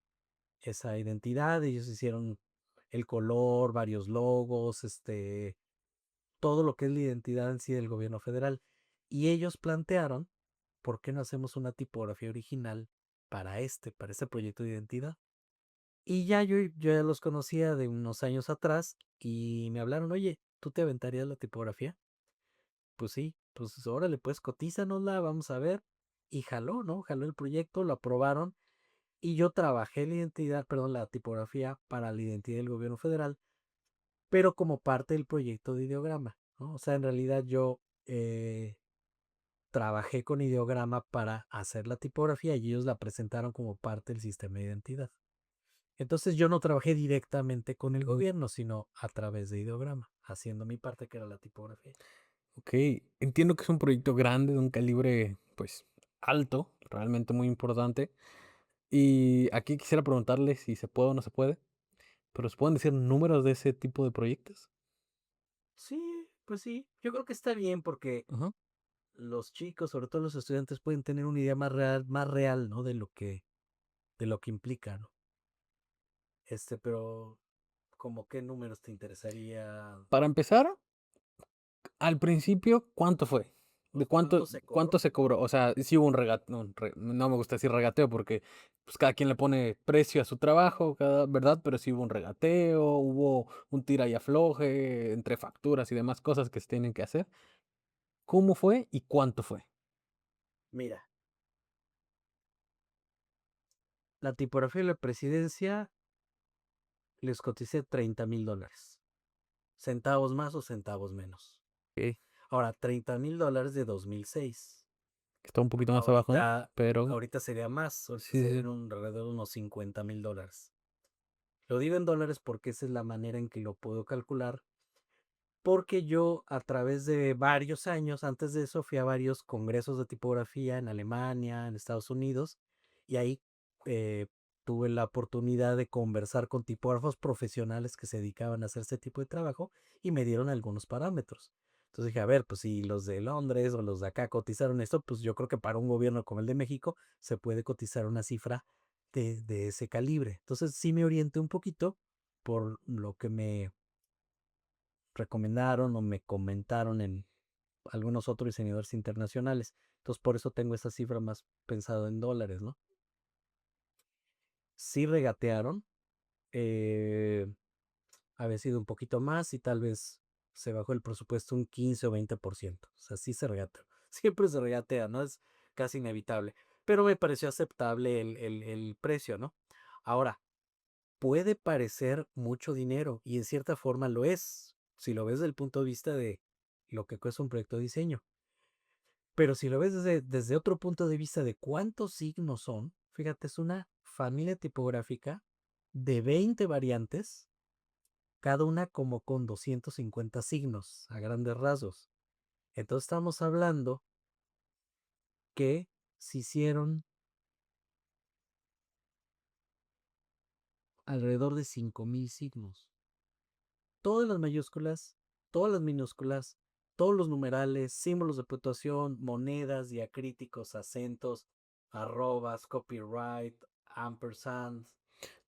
identidad, ellos hicieron el color, varios logos, todo lo que es la identidad en sí del gobierno federal. Y ellos plantearon, ¿por qué no hacemos una tipografía original para este proyecto de identidad? Y ya yo ya los conocía de unos años atrás y me hablaron, oye, ¿tú te aventarías la tipografía? Pues sí, pues órale, pues cotízanosla, vamos a ver. Y jaló, ¿no? Jaló el proyecto, lo aprobaron y yo trabajé la identidad, perdón, la tipografía para la identidad del gobierno federal, pero como parte del proyecto de ideograma, ¿no? O sea, en realidad yo trabajé con ideograma para hacer la tipografía y ellos la presentaron como parte del sistema de identidad. Entonces yo no trabajé directamente con el gobierno, sino a través de ideograma, haciendo mi parte que era la tipografía. Ok, entiendo que es un proyecto grande, de un calibre, pues, alto, realmente muy importante. Y aquí quisiera preguntarle si se puede o no se puede, pero ¿se pueden decir números de ese tipo de proyectos? Sí, pues sí, yo creo que está bien porque Ajá. los chicos, sobre todo los estudiantes, pueden tener una idea más real, ¿no? De lo que implica, ¿no? Pero, ¿como qué números te interesaría? Para empezar, al principio, ¿cuánto fue? ¿De ¿Cuánto se cuánto cobró? se cobró? O sea, sí hubo un regateo, no me gusta decir regateo porque pues cada quien le pone precio a su trabajo, ¿verdad? Pero sí hubo un regateo, hubo un tira y afloje entre facturas y demás cosas que se tienen que hacer. ¿Cómo fue y cuánto fue? Mira, la tipografía de la presidencia les coticé $30,000. Centavos más o centavos menos. Ok, Ahora, $30,000 de 2006. está un poquito más abajo, ¿no? Ahorita, Pero ahorita sería más, ahorita sí, sí, serían sí. alrededor de unos $50,000. Lo digo en dólares porque esa es la manera en que lo puedo calcular. Porque yo a través de varios años, antes de eso, fui a varios congresos de tipografía en Alemania, en Estados Unidos, y ahí eh, tuve la oportunidad de conversar con tipógrafos profesionales que se dedicaban a hacer este tipo de trabajo y me dieron algunos parámetros. Entonces dije, a ver, pues si los de Londres o los de acá cotizaron esto, pues yo creo que para un gobierno como el de México se puede cotizar una cifra de ese calibre. Entonces sí me orienté un poquito por lo que me recomendaron o me comentaron en algunos otros diseñadores internacionales. Entonces, por eso tengo esa cifra más pensado en dólares, ¿no? Sí regatearon, eh, había sido un poquito más y tal vez se bajó el presupuesto un 15 o 20%. O sea, sí se regateó. Siempre se regatea, ¿no? Es casi inevitable. Pero me pareció aceptable el precio, ¿no? Ahora, puede parecer mucho dinero y en cierta forma lo es, si lo ves desde el punto de vista de lo que cuesta un proyecto de diseño. Pero si lo ves desde otro punto de vista de cuántos signos son, fíjate, es una familia tipográfica de 20 variantes, cada una como con 250 signos a grandes rasgos. Entonces estamos hablando que se hicieron alrededor de 5,000 signos. Todas las mayúsculas, todas las minúsculas, todos los numerales, símbolos de puntuación, monedas, diacríticos, acentos, arrobas, copyright, ampersand,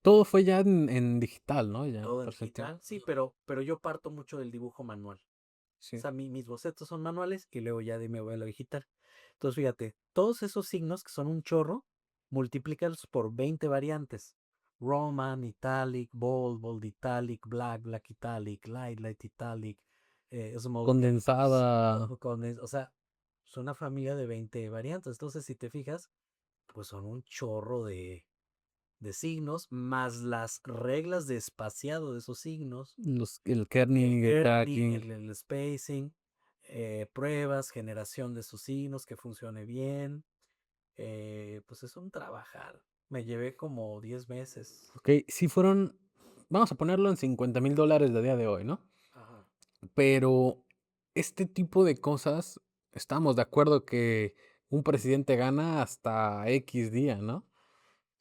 Todo fue ya en digital, ¿no? Ya todo en para ese tiempo. digital. Sí, pero yo parto mucho del dibujo manual. O Sí. sea, mis bocetos son manuales y luego ya de me voy a lo digital. Entonces, fíjate, todos esos signos que son un chorro, multiplícalos por 20 variantes. Roman, Italic, Bold, Bold Italic, Black, Black Italic, Light, Light Italic, Small Caps. Condensada. O sea, es una familia de 20 variantes. Entonces, si te fijas, pues son un chorro de signos, más las reglas de espaciado de esos signos, El el kerning, el kerning, tracking. el spacing, pruebas, generación de sus signos, que funcione bien. Pues es un trabajar. Me llevé como 10 meses. Ok, sí fueron, vamos a ponerlo en $50,000 de día de hoy, ¿no? Ajá. Pero este tipo de cosas, estamos de acuerdo que un presidente gana hasta X día, ¿no?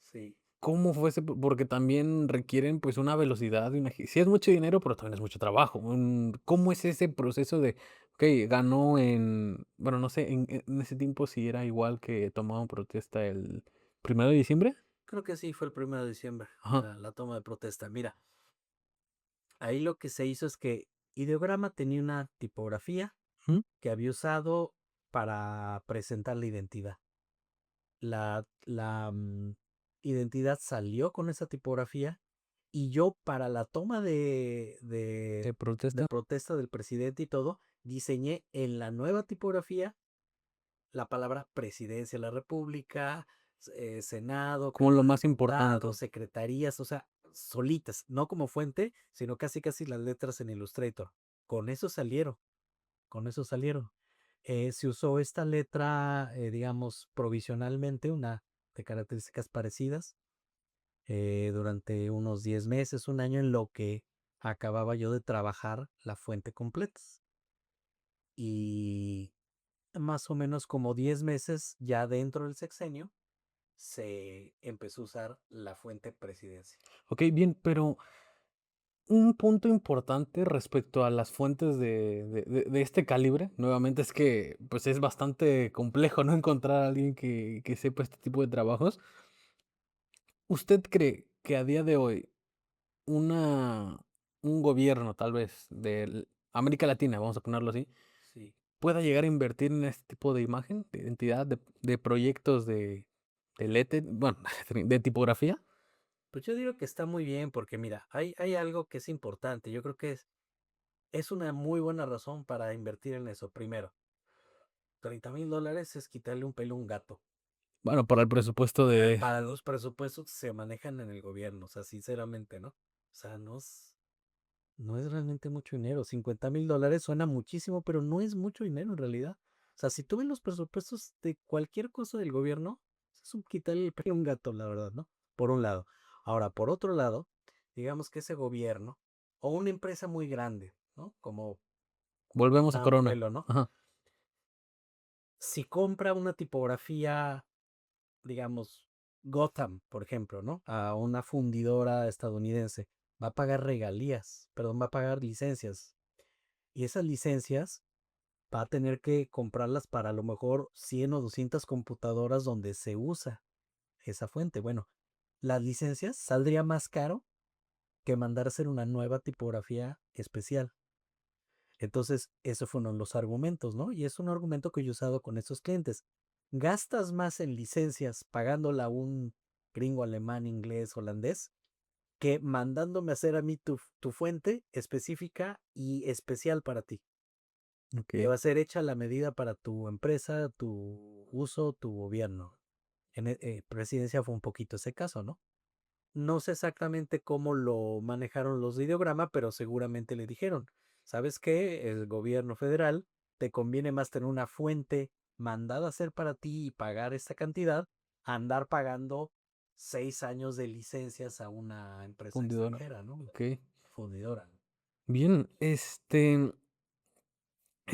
Sí. ¿Cómo fue ese? Porque también requieren pues una velocidad, sí es mucho dinero, pero también es mucho trabajo. ¿Cómo es ese proceso de, ok, ganó bueno, no sé, en ese tiempo si era igual que tomaban protesta el 1 de diciembre? Creo que sí, fue el 1 de diciembre, Ajá. la toma de protesta. Mira, Ahí lo que se hizo es que Ideograma tenía una tipografía ¿Mm? que había usado para presentar la identidad. La identidad salió con esa tipografía y yo para la toma ¿De protesta? de protesta del presidente y todo, diseñé en la nueva tipografía la palabra presidencia de la República, Senado, Como lo más Cámara de importante. Diputados, secretarías, o sea, solitas, no como fuente, sino casi casi las letras en Illustrator. Con eso salieron, con eso salieron. Se usó esta letra, digamos, provisionalmente, una de características parecidas, durante unos 10 meses, un año, en lo que acababa yo de trabajar la fuente completa. Y más o menos como 10 meses ya dentro del sexenio, se empezó a usar la fuente presidencia. Ok, bien, pero un punto importante respecto a las fuentes de este calibre, nuevamente, es que pues es bastante complejo, ¿no? Encontrar a alguien que sepa este tipo de trabajos. ¿Usted cree que a día de hoy una, un gobierno, tal vez, de América Latina, vamos a ponerlo así, Sí. pueda llegar a invertir en este tipo de imagen, de identidad, de proyectos de LETE, bueno, de tipografía? Pues yo digo que está muy bien porque mira, hay algo que es importante. Yo creo que es una muy buena razón para invertir en eso. Primero, $30,000 es quitarle un pelo a un gato. Bueno, para el presupuesto de... Para los presupuestos que se manejan en el gobierno, o sea, sinceramente, ¿no? O sea, no es realmente mucho dinero. $50,000 suena muchísimo, pero no es mucho dinero en realidad. O sea, si tú ves los presupuestos de cualquier cosa del gobierno, es un quitarle el pelo a un gato, la verdad, ¿no? Por un lado. Ahora, por otro lado, digamos que ese gobierno o una empresa muy grande, ¿no? Como Volvemos a una Corona. modelo, ¿no? Ajá. Si compra una tipografía, digamos, Gotham, por ejemplo, ¿no? A una fundidora estadounidense, va a pagar regalías, perdón, va a pagar licencias. Y esas licencias va a tener que comprarlas para a lo mejor 100 o 200 computadoras donde se usa esa fuente. Bueno, las licencias saldría más caro que mandar a hacer una nueva tipografía especial. Entonces, eso fue uno de los argumentos, ¿no? Y es un argumento que yo he usado con estos clientes. Gastas más en licencias pagándola a un gringo alemán, inglés, holandés, que mandándome a hacer a mí tu fuente específica y especial para ti. Que va Ok. a ser hecha a la medida para tu empresa, tu uso, tu gobierno. Presidencia fue un poquito ese caso, ¿no? No sé exactamente cómo lo manejaron los de ideograma, pero seguramente le dijeron, ¿sabes qué? El gobierno federal te conviene más tener una fuente mandada a hacer para ti y pagar esta cantidad, a andar pagando 6 años de licencias a una empresa Fundidora. extranjera, ¿no? Ok. Fundidora. Bien, ¿es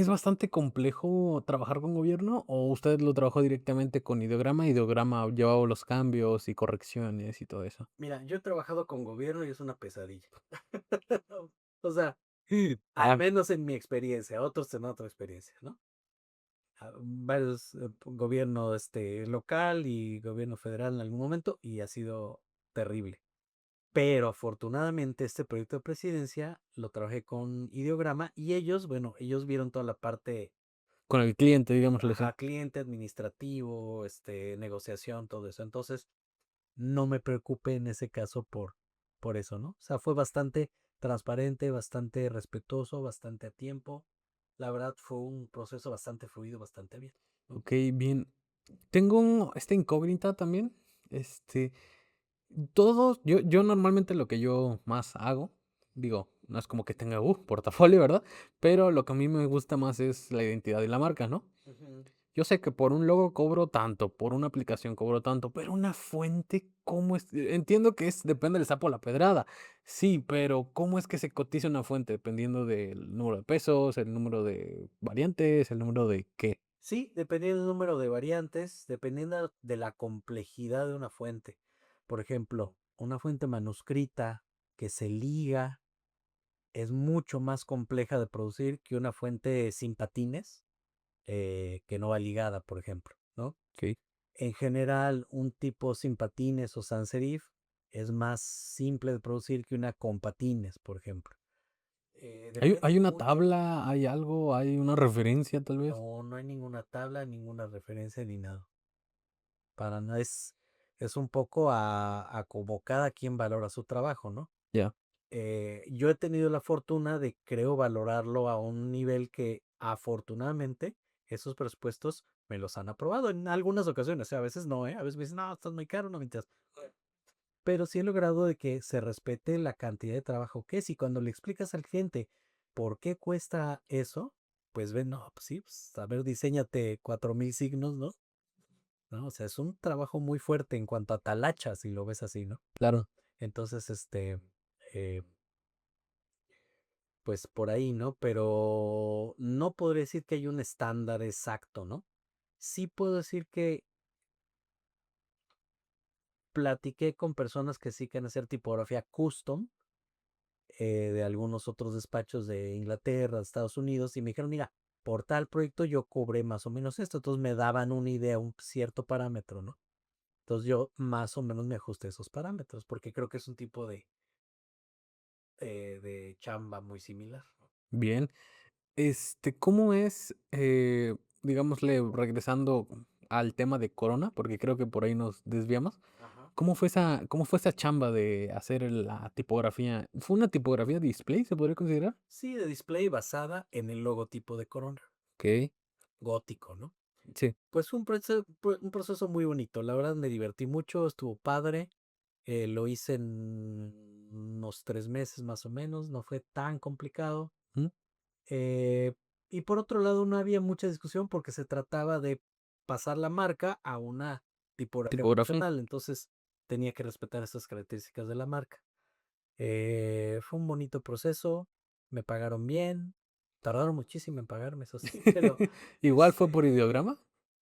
bastante complejo trabajar con gobierno o usted lo trabajó directamente con ideograma? Ideograma llevaba los cambios y correcciones y todo eso. Mira, yo he trabajado con gobierno y es una pesadilla. O sea, al Ah, menos en mi experiencia, otros en otra experiencia, ¿no? Varios gobierno local y gobierno federal en algún momento y ha sido terrible. Pero afortunadamente este proyecto de presidencia lo trabajé con Ideograma y ellos, bueno, ellos vieron toda la parte, con el cliente, digámoslo así. ajá, cliente, administrativo, negociación, todo eso. Entonces, no me preocupé en ese caso por eso, ¿no? O sea, fue bastante transparente, bastante respetuoso, bastante a tiempo. La verdad fue un proceso bastante fluido, bastante bien. Ok, bien. Tengo esta incógnita también. Este, yo normalmente lo que yo más hago, digo, no es como que tenga, portafolio, ¿verdad? Pero lo que a mí me gusta más es la identidad y la marca, ¿no? Ujú. Yo sé que por un logo cobro tanto, por una aplicación cobro tanto, pero una fuente, ¿cómo es? Entiendo que depende del sapo a la pedrada. Sí, pero ¿cómo es que se cotiza una fuente? Dependiendo del número de pesos, el número de variantes, el número de qué. Sí, dependiendo del número de variantes, dependiendo de la complejidad de una fuente. Por ejemplo, una fuente manuscrita que se liga es mucho más compleja de producir que una fuente sin patines, que no va ligada, por ejemplo, ¿no? Ok. En general, un tipo sin patines o sans serif es más simple de producir que una con patines, por ejemplo. Hay Depende una mucho. tabla, hay algo, hay una referencia tal vez. No, no hay ninguna tabla, ninguna referencia ni nada. Para nada es un poco a como cada quien valora su trabajo, ¿no? Ya. Yo he tenido la fortuna de, creo, valorarlo a un nivel que afortunadamente esos presupuestos me los han aprobado en algunas ocasiones. O sea, a veces no, ¿eh? A veces me dicen, no, estás muy caro, no me interesa. Pero sí he logrado de que se respete la cantidad de trabajo que es. Y cuando le explicas al cliente por qué cuesta eso, pues ven, no, pues sí, pues, a ver, diséñate 4000 signos, ¿no? ¿No? O sea, es un trabajo muy fuerte en cuanto a talacha, si lo ves así, ¿no? Claro. Entonces, eh, pues por ahí, ¿no? Pero no podría decir que hay un estándar exacto, ¿no? Sí puedo decir que platiqué con personas que sí quieren hacer tipografía custom de algunos otros despachos de Inglaterra, de Estados Unidos, y me dijeron, mira, por tal proyecto yo cobré más o menos esto, entonces me daban una idea, un cierto parámetro, ¿no? Entonces yo más o menos me ajusté a esos parámetros, porque creo que es un tipo de chamba muy similar. Bien. ¿Cómo es, digámosle, regresando al tema de Corona? Porque creo que por ahí nos desviamos. Ajá. Cómo fue esa chamba de hacer la tipografía? ¿Fue una tipografía display, se podría considerar? Sí, de display basada en el logotipo de Corona, Ok, gótico, ¿no? sí. Pues un proceso muy bonito, la verdad me divertí mucho, estuvo padre, lo hice en unos 3 meses más o menos, no fue tan complicado. ¿Mm? eh, y por otro lado no había mucha discusión porque se trataba de pasar la marca a una tipografía Tipografía. funcional, entonces tenía que respetar esas características de la marca. Fue un bonito proceso, me pagaron bien, tardaron muchísimo en pagarme, eso sí, pero Igual fue por este, ideograma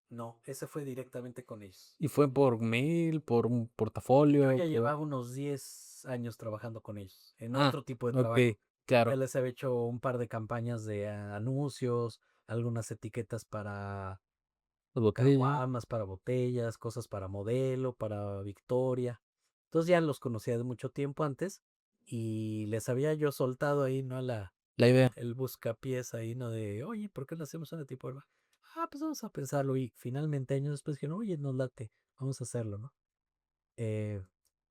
no, ese fue directamente con ellos. y fue por mail, por un Yo portafolio, ya por... llevaba unos 10 años trabajando con ellos, en Ah, otro tipo de trabajo. ok, claro. Ya les había hecho un par de campañas de anuncios, algunas etiquetas para Las botellas. caguamas, para botellas, cosas para Modelo, para Victoria. Entonces ya los conocía de mucho tiempo antes y les había yo soltado ahí, ¿no? La idea. El buscapiés ahí, ¿no? De, oye, ¿por qué no hacemos una tipo de... Ah, pues vamos a pensarlo. Y finalmente años después dijeron, oye, nos late, vamos a hacerlo, ¿no? Eh,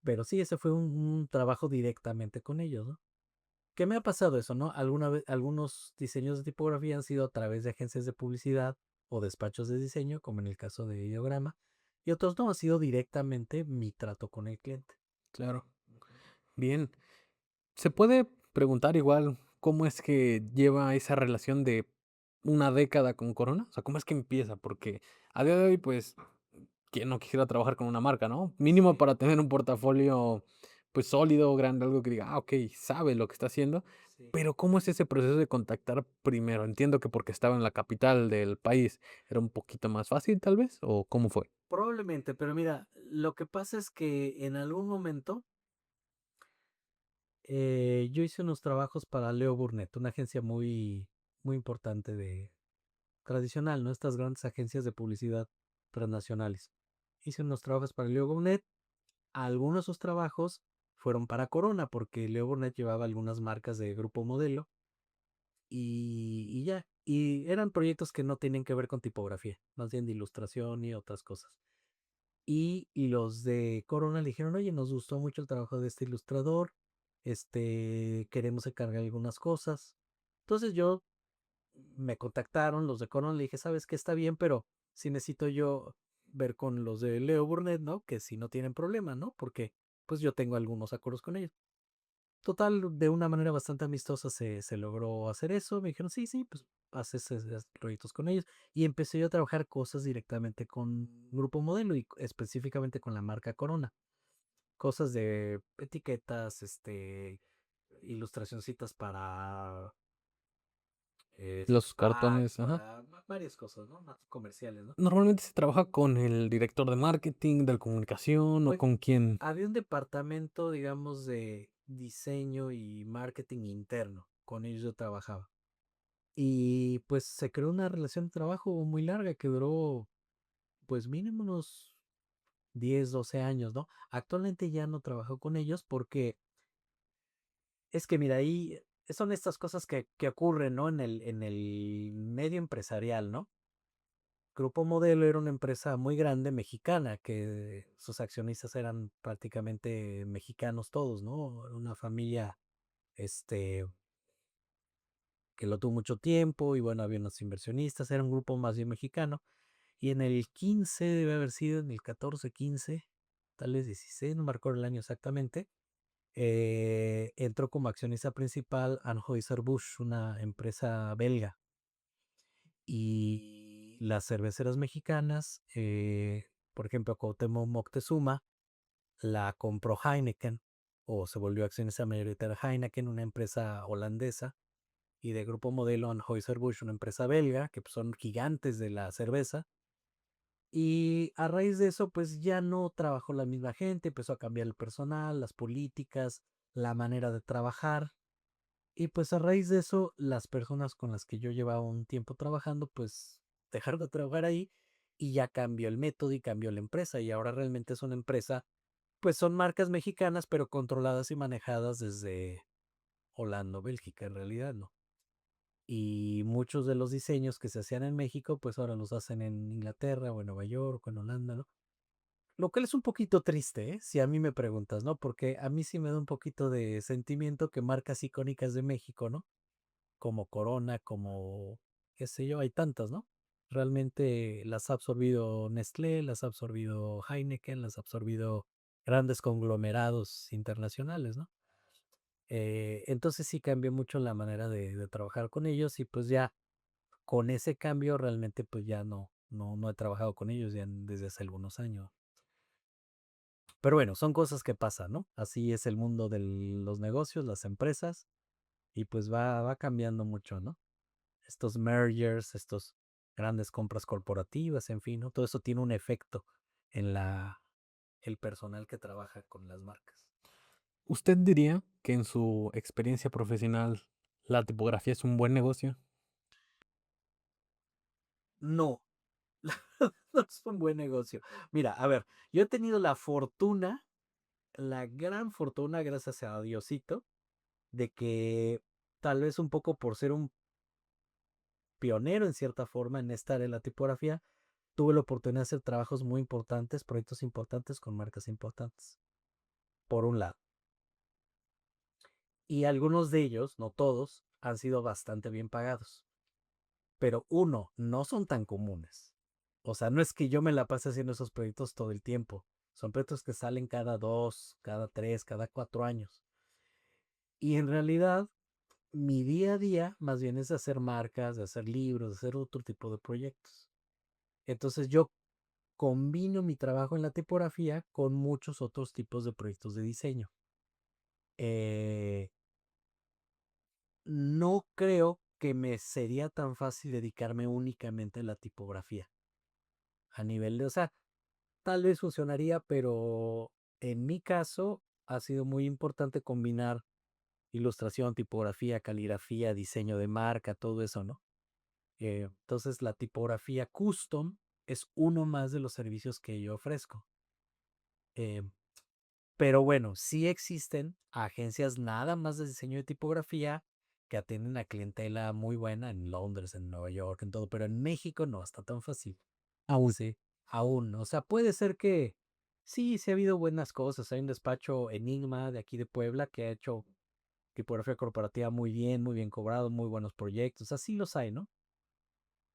pero sí, ese fue un trabajo directamente con ellos, ¿no? ¿Qué me ha pasado eso, no? Alguna vez, algunos diseños de tipografía han sido a través de agencias de publicidad o despachos de diseño, como en el caso de Ideograma, y otros no, ha sido directamente mi trato con el cliente. Claro. Bien. ¿Se puede preguntar igual cómo es que lleva esa relación de una década con Corona? O sea, ¿cómo es que empieza? Porque a día de hoy, pues, ¿quién no quisiera trabajar con una marca, no? Mínimo Sí, para tener un portafolio, pues, sólido, grande, algo que diga, ah, ok, sabe lo que está haciendo. sí. Pero ¿cómo es ese proceso de contactar primero? Entiendo que porque estaba en la capital del país era un poquito más fácil, tal vez, ¿o cómo fue? Probablemente, pero mira, lo que pasa es que en algún momento yo hice unos trabajos para Leo Burnett, una agencia muy, muy importante de tradicional, ¿no? Estas grandes agencias de publicidad transnacionales. Hice unos trabajos para Leo Burnett. Algunos de esos trabajos fueron para Corona, porque Leo Burnett llevaba algunas marcas de Grupo Modelo y ya. Y eran proyectos que no tenían que ver con tipografía, más bien de ilustración y otras cosas. Y los de Corona le dijeron, oye, nos gustó mucho el trabajo de este ilustrador, queremos encargar algunas cosas. Entonces yo me contactaron, los de Corona, le dije, sabes que está bien, pero si necesito yo ver con los de Leo Burnett, ¿no? Que si no tienen problema, ¿no? Porque pues yo tengo algunos acuerdos con ellos. Total, de una manera bastante amistosa se logró hacer eso. Me dijeron, sí, sí, pues haces proyectos con ellos. Y empecé yo a trabajar cosas directamente con Grupo Modelo y específicamente con la marca Corona. Cosas de etiquetas, ilustracioncitas para Los packs, cartones, ajá. para varias cosas, ¿no? Más comerciales, ¿no? Normalmente se trabaja con el director de marketing, de comunicación o Pues con quién. había un departamento, digamos, de diseño y marketing interno. Con ellos yo trabajaba. Y pues se creó una relación de trabajo muy larga que duró pues mínimo unos 10 12 años, ¿no? Actualmente ya no trabajo con ellos porque es que mira, ahí son estas cosas que ocurren, ¿no? En el medio empresarial, ¿no? Grupo Modelo era una empresa muy grande mexicana, que sus accionistas eran prácticamente mexicanos todos, ¿no? Era una familia, este, que lo tuvo mucho tiempo y bueno, había unos inversionistas, era un grupo más bien mexicano. Y en el 15 debe haber sido, en el 14, 15, tal vez 16, no me acuerdo el año exactamente, entró como accionista principal Anheuser-Busch, una empresa belga. Y las cerveceras mexicanas, por ejemplo, Cuauhtémoc Moctezuma, la compró Heineken o se volvió accionista mayoritaria de Heineken, una empresa holandesa, y de Grupo Modelo Anheuser-Busch, una empresa belga, que pues, son gigantes de la cerveza. Y a raíz de eso, pues ya no trabajó la misma gente, empezó a cambiar el personal, las políticas, la manera de trabajar. Y pues a raíz de eso, las personas con las que yo llevaba un tiempo trabajando, pues dejaron de trabajar ahí y ya cambió el método y cambió la empresa. Y ahora realmente es una empresa, pues son marcas mexicanas, pero controladas y manejadas desde Holanda o Bélgica en realidad, ¿no? Y muchos de los diseños que se hacían en México, pues ahora los hacen en Inglaterra o en Nueva York o en Holanda, ¿no? Lo cual es un poquito triste, ¿eh? Si a mí me preguntas, ¿no? Porque a mí sí me da un poquito de sentimiento que marcas icónicas de México, ¿no? Como Corona, como, qué sé yo, hay tantas, ¿no? Realmente las ha absorbido Nestlé, las ha absorbido Heineken, las ha absorbido grandes conglomerados internacionales, ¿no? Entonces sí cambió mucho la manera de trabajar con ellos y pues ya con ese cambio realmente pues ya no he trabajado con ellos ya desde hace algunos años. Pero bueno, son cosas que pasan, ¿no? Así es el mundo de los negocios, las empresas, y pues va cambiando mucho, ¿no? Estos mergers, estos grandes compras corporativas, en fin, ¿no? Todo eso tiene un efecto en el personal que trabaja con las marcas. ¿Usted diría que en su experiencia profesional la tipografía es un buen negocio? No, no es un buen negocio. Mira, a ver, yo he tenido la fortuna, la gran fortuna, gracias a Diosito, de que tal vez un poco por ser un pionero en cierta forma en esta área de la tipografía, tuve la oportunidad de hacer trabajos muy importantes, proyectos importantes con marcas importantes, por un lado. Y algunos de ellos, no todos, han sido bastante bien pagados. Pero uno, no son tan comunes. O sea, no es que yo me la pase haciendo esos proyectos todo el tiempo. Son proyectos que salen cada 2, cada 3, cada 4 años. Y en realidad, mi día a día más bien es de hacer marcas, de hacer libros, de hacer otro tipo de proyectos. Entonces yo combino mi trabajo en la tipografía con muchos otros tipos de proyectos de diseño. Eh, no creo que me sería tan fácil dedicarme únicamente a la tipografía. A nivel de, o sea, tal vez funcionaría, pero en mi caso ha sido muy importante combinar ilustración, tipografía, caligrafía, diseño de marca, todo eso, ¿no? Entonces la tipografía custom es uno más de los servicios que yo ofrezco. Eh, pero bueno, sí existen agencias nada más de diseño de tipografía que atienden a clientela muy buena en Londres, en Nueva York, en todo, pero en México no está tan fácil. Aún. Sí, aún. O sea, puede ser que sí ha habido buenas cosas. Hay un despacho Enigma de aquí de Puebla que ha hecho tipografía corporativa muy bien cobrado, muy buenos proyectos. Así los hay, ¿no?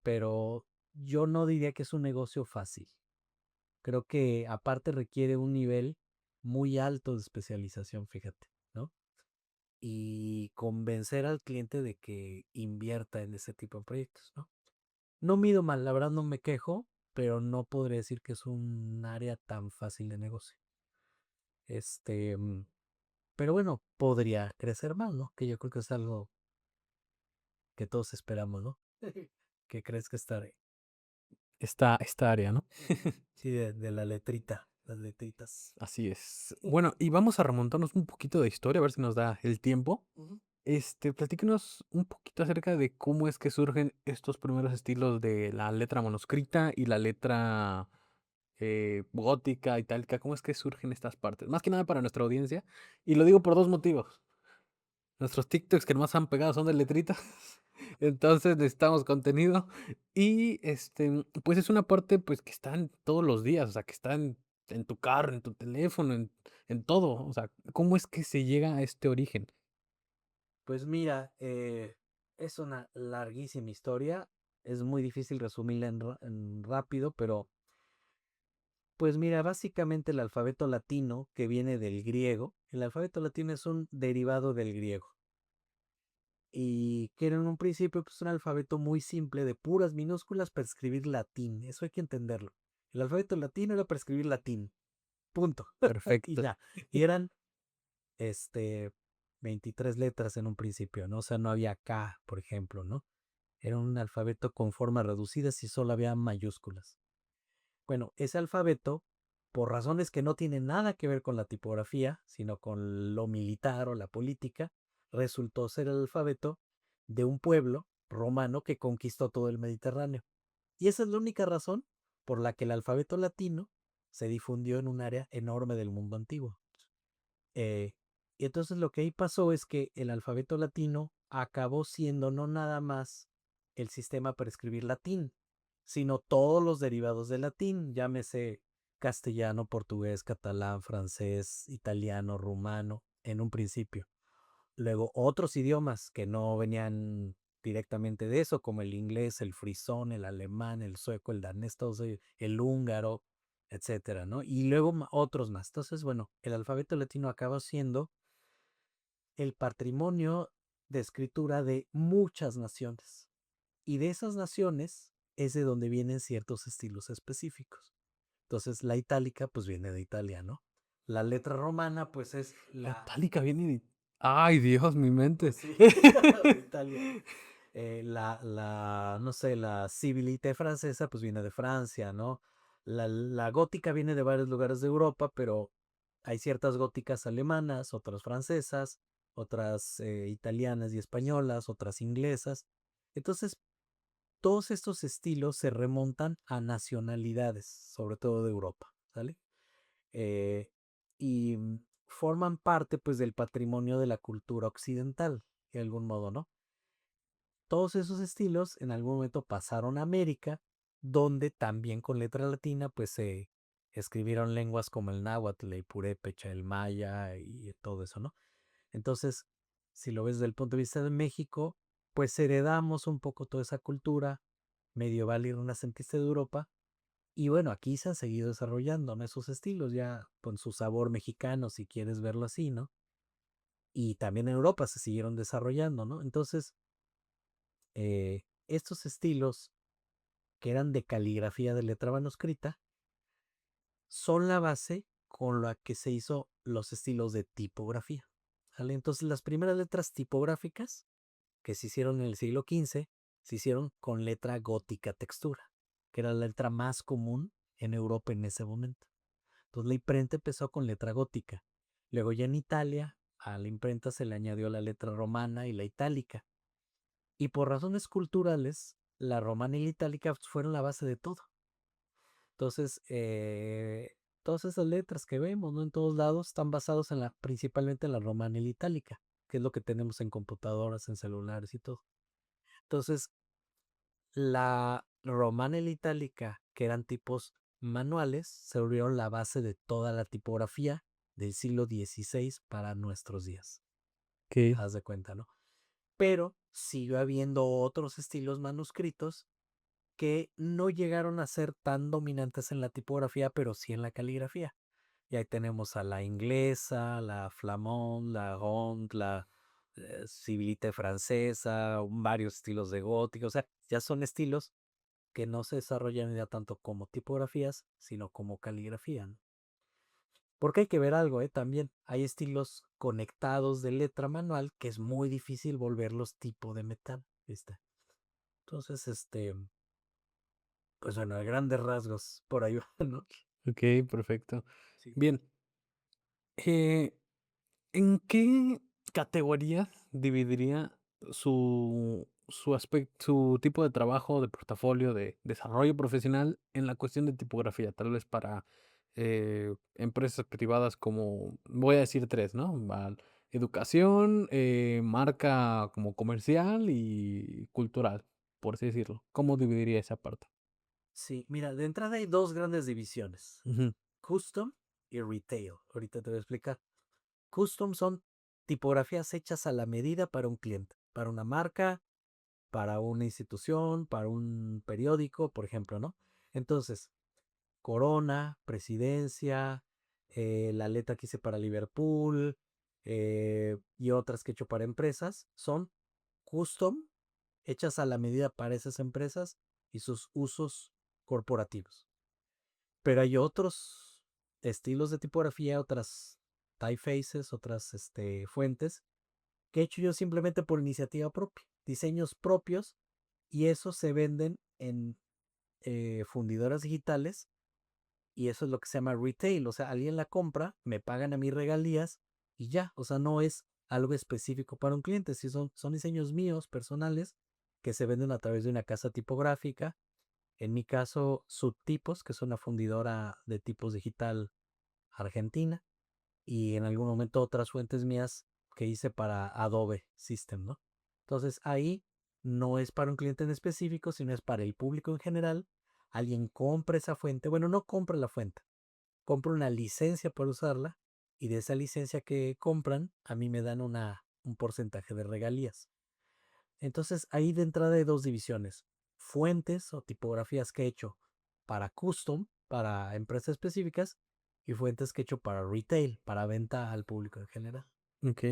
Pero yo no diría que es un negocio fácil. Creo que aparte requiere un nivel muy alto de especialización, fíjate, ¿no? Y convencer al cliente de que invierta en ese tipo de proyectos, ¿no? No mido mal, la verdad no me quejo, pero no podría decir que es un área tan fácil de negocio. Este, pero bueno, podría crecer más, ¿no? Que yo creo que es algo que todos esperamos, ¿no? Que crezca Esta área, ¿no? sí, de la letrita, las letritas. Así es. Bueno, y vamos a remontarnos un poquito de historia, a ver si nos da el tiempo. Ujú. Platícanos un poquito acerca de cómo es que surgen estos primeros estilos de la letra manuscrita y la letra gótica, itálica. ¿Cómo es que surgen estas partes? Más que nada para nuestra audiencia. Y lo digo por dos motivos. Nuestros TikToks que nomás han pegado son de letritas. Entonces necesitamos contenido. Y pues es una parte pues que está en todos los días, o sea, que está en tu carro, en tu teléfono, en todo. O sea, ¿cómo es que se llega a este origen? Pues mira, es una larguísima historia. Es muy difícil resumirla en rápido, pero pues mira, básicamente el alfabeto latino que viene del griego, el alfabeto latino es un derivado del griego y que era en un principio pues un alfabeto muy simple de puras minúsculas para escribir latín. Eso hay que entenderlo. El alfabeto latino era para escribir latín. Punto. Y Perfecto. ya. Y eran este 23 letras en un principio, ¿no? O sea, no había K, por ejemplo, ¿no? Era un alfabeto con formas reducidas y solo había mayúsculas. Bueno, ese alfabeto, por razones que no tienen nada que ver con la tipografía, sino con lo militar o la política, resultó ser el alfabeto de un pueblo romano que conquistó todo el Mediterráneo. Y esa es la única razón por la que el alfabeto latino se difundió en un área enorme del mundo antiguo. Eh, y entonces lo que ahí pasó es que el alfabeto latino acabó siendo no nada más el sistema para escribir latín, sino todos los derivados del latín, llámese castellano, portugués, catalán, francés, italiano, rumano, en un principio. Luego otros idiomas que no venían directamente de eso, como el inglés, el frisón, el alemán, el sueco, el danés, todos el húngaro, etcétera, ¿no? Y luego otros más. Entonces, bueno, el alfabeto latino acaba siendo el patrimonio de escritura de muchas naciones. Y de esas naciones es de donde vienen ciertos estilos específicos. Entonces, la itálica, pues viene de Italia, ¿no? La letra romana, pues es La la... itálica viene de... Ay, Dios, mi mente. Pues sí, de Italia. No sé, la civilité francesa, pues viene de Francia, ¿no? La gótica viene de varios lugares de Europa, pero hay ciertas góticas alemanas, otras francesas, otras italianas y españolas, otras inglesas. Entonces, todos estos estilos se remontan a nacionalidades, sobre todo de Europa, ¿sale? Eh, y forman parte, pues, del patrimonio de la cultura occidental, de algún modo, ¿no? Todos esos estilos en algún momento pasaron a América, donde también con letra latina pues se escribieron lenguas como el náhuatl, el purépecha, el maya y todo eso, ¿no? Entonces, si lo ves desde el punto de vista de México, pues heredamos un poco toda esa cultura medieval y renacentista de Europa. Y bueno, aquí se han seguido desarrollando, ¿no? Esos estilos ya con su sabor mexicano, si quieres verlo así, ¿no? Y también en Europa se siguieron desarrollando, ¿no? Entonces, estos estilos que eran de caligrafía de letra manuscrita son la base con la que se hizo los estilos de tipografía. ¿Sale? Entonces las primeras letras tipográficas que se hicieron en el siglo XV se hicieron con letra gótica textura, que era la letra más común en Europa en ese momento. Entonces la imprenta empezó con letra gótica. Luego ya en Italia a la imprenta se le añadió la letra romana y la itálica. Y por razones culturales, la romana y la itálica fueron la base de todo. Entonces, todas esas letras que vemos, ¿no? En todos lados están basados en principalmente en la romana y la itálica, que es lo que tenemos en computadoras, en celulares y todo. Entonces, la romana y la itálica, que eran tipos manuales, se volvieron la base de toda la tipografía del siglo XVI para nuestros días. Ok. Haz de cuenta, ¿no? Pero siguió habiendo otros estilos manuscritos que no llegaron a ser tan dominantes en la tipografía, pero sí en la caligrafía. Y ahí tenemos a la inglesa, la flamande, la ronde, la civilite francesa, varios estilos de gótico. O sea, ya son estilos que no se desarrollan ya tanto como tipografías, sino como caligrafía, ¿no? Porque hay que ver algo, ¿eh? También hay estilos conectados de letra manual que es muy difícil volverlos tipo de metal, ¿viste? Entonces, pues bueno, a grandes rasgos, por ahí va, ¿no? Ok, perfecto. Sí. Bien, eh, ¿en qué categorías dividiría su aspecto, su tipo de trabajo, de portafolio, de desarrollo profesional en la cuestión de tipografía? Tal vez para empresas privadas como, voy a decir tres, ¿no? educación, marca como comercial y cultural, por así decirlo. ¿Cómo dividiría esa parte? Sí, mira, de entrada hay dos grandes divisiones, Ujú. custom y retail. Ahorita te voy a explicar. Custom son tipografías hechas a la medida para un cliente, para una marca, para una institución, para un periódico, por ejemplo, ¿no? Entonces, Corona, Presidencia, la letra que hice para Liverpool y otras que he hecho para empresas, son custom, hechas a la medida para esas empresas y sus usos corporativos. Pero hay otros estilos de tipografía, otras typefaces, otras fuentes que he hecho yo simplemente por iniciativa propia, diseños propios, y esos se venden en fundidoras digitales, y eso es lo que se llama retail. O sea, alguien la compra, me pagan a mí regalías y ya. O sea, no es algo específico para un cliente, si son diseños míos personales que se venden a través de una casa tipográfica. En mi caso, Subtipos, que es una fundidora de tipos digital argentina, y en algún momento otras fuentes mías que hice para Adobe System, ¿no? Entonces ahí no es para un cliente en específico, sino es para el público en general. Alguien compra esa fuente, bueno, no compra la fuente, compra una licencia para usarla, y de esa licencia que compran, a mí me dan un porcentaje de regalías. Entonces ahí de entrada hay dos divisiones, fuentes o tipografías que he hecho para custom, para empresas específicas, y fuentes que he hecho para retail, para venta al público en general. Ok.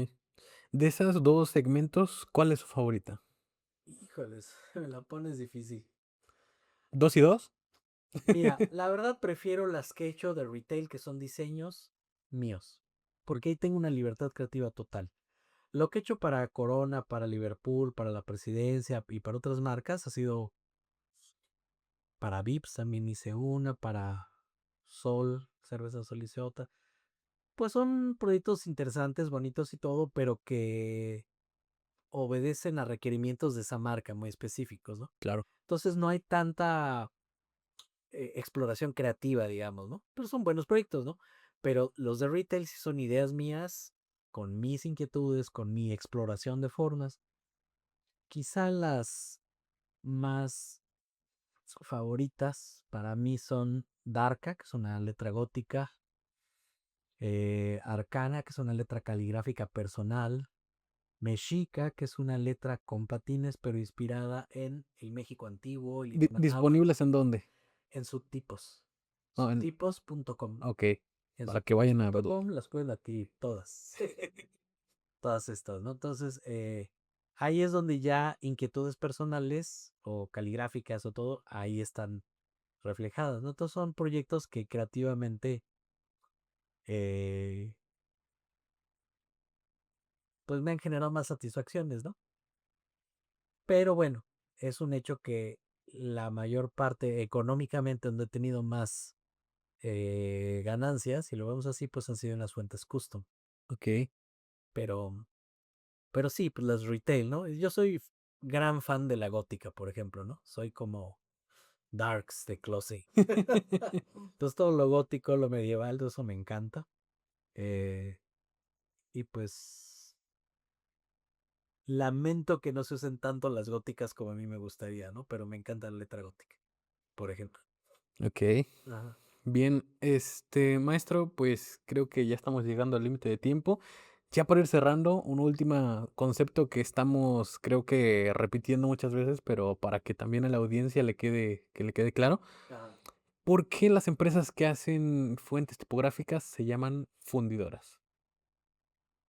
De esos dos segmentos, ¿cuál es su favorita? Híjoles, me la pones difícil. ¿Dos y dos? Mira, la verdad prefiero las que he hecho de retail, que son diseños míos, porque ahí tengo una libertad creativa total. Lo que he hecho para Corona, para Liverpool, para la Presidencia y para otras marcas ha sido para Vips, también hice una, para Sol, Cerveza Sol hice otra. Pues son proyectos interesantes, bonitos y todo, pero que obedecen a requerimientos de esa marca muy específicos, ¿no? Claro. Entonces no hay tanta exploración creativa, digamos, ¿no? Pero son buenos proyectos, ¿no? Pero los de retail sí son ideas mías, con mis inquietudes, con mi exploración de formas. Quizá las más favoritas para mí son Darka, que es una letra gótica, Arcana, que es una letra caligráfica personal, Mexica, que es una letra con patines, pero inspirada en el México antiguo, el idioma náhuatl, ¿Disponibles en dónde? en Subtipos. No, Subtipos.com. ok, En para que vayan a verlo. subtipos.com las pueden adquirir todas. Todas estas, ¿no? Entonces, ahí es donde ya inquietudes personales o caligráficas o todo, ahí están reflejadas, ¿no? Entonces son proyectos que creativamente, eh, pues me han generado más satisfacciones, ¿no? Pero bueno, es un hecho que la mayor parte económicamente donde he tenido más ganancias, si lo vemos así, pues han sido en las fuentes custom. Ok. Pero, pero sí, pues las retail, ¿no? Yo soy gran fan de la gótica, por ejemplo, ¿no? Soy como Darks de Closet. Entonces todo lo gótico, lo medieval, todo eso me encanta. Y pues lamento que no se usen tanto las góticas como a mí me gustaría, ¿no? Pero me encanta la letra gótica, por ejemplo. Ok. Ajá. Bien, maestro, pues creo que ya estamos llegando al límite de tiempo. Ya para ir cerrando, un último concepto que estamos, creo que repitiendo muchas veces, pero para que también a la audiencia que le quede claro. Ajá. ¿Por qué las empresas que hacen fuentes tipográficas se llaman fundidoras?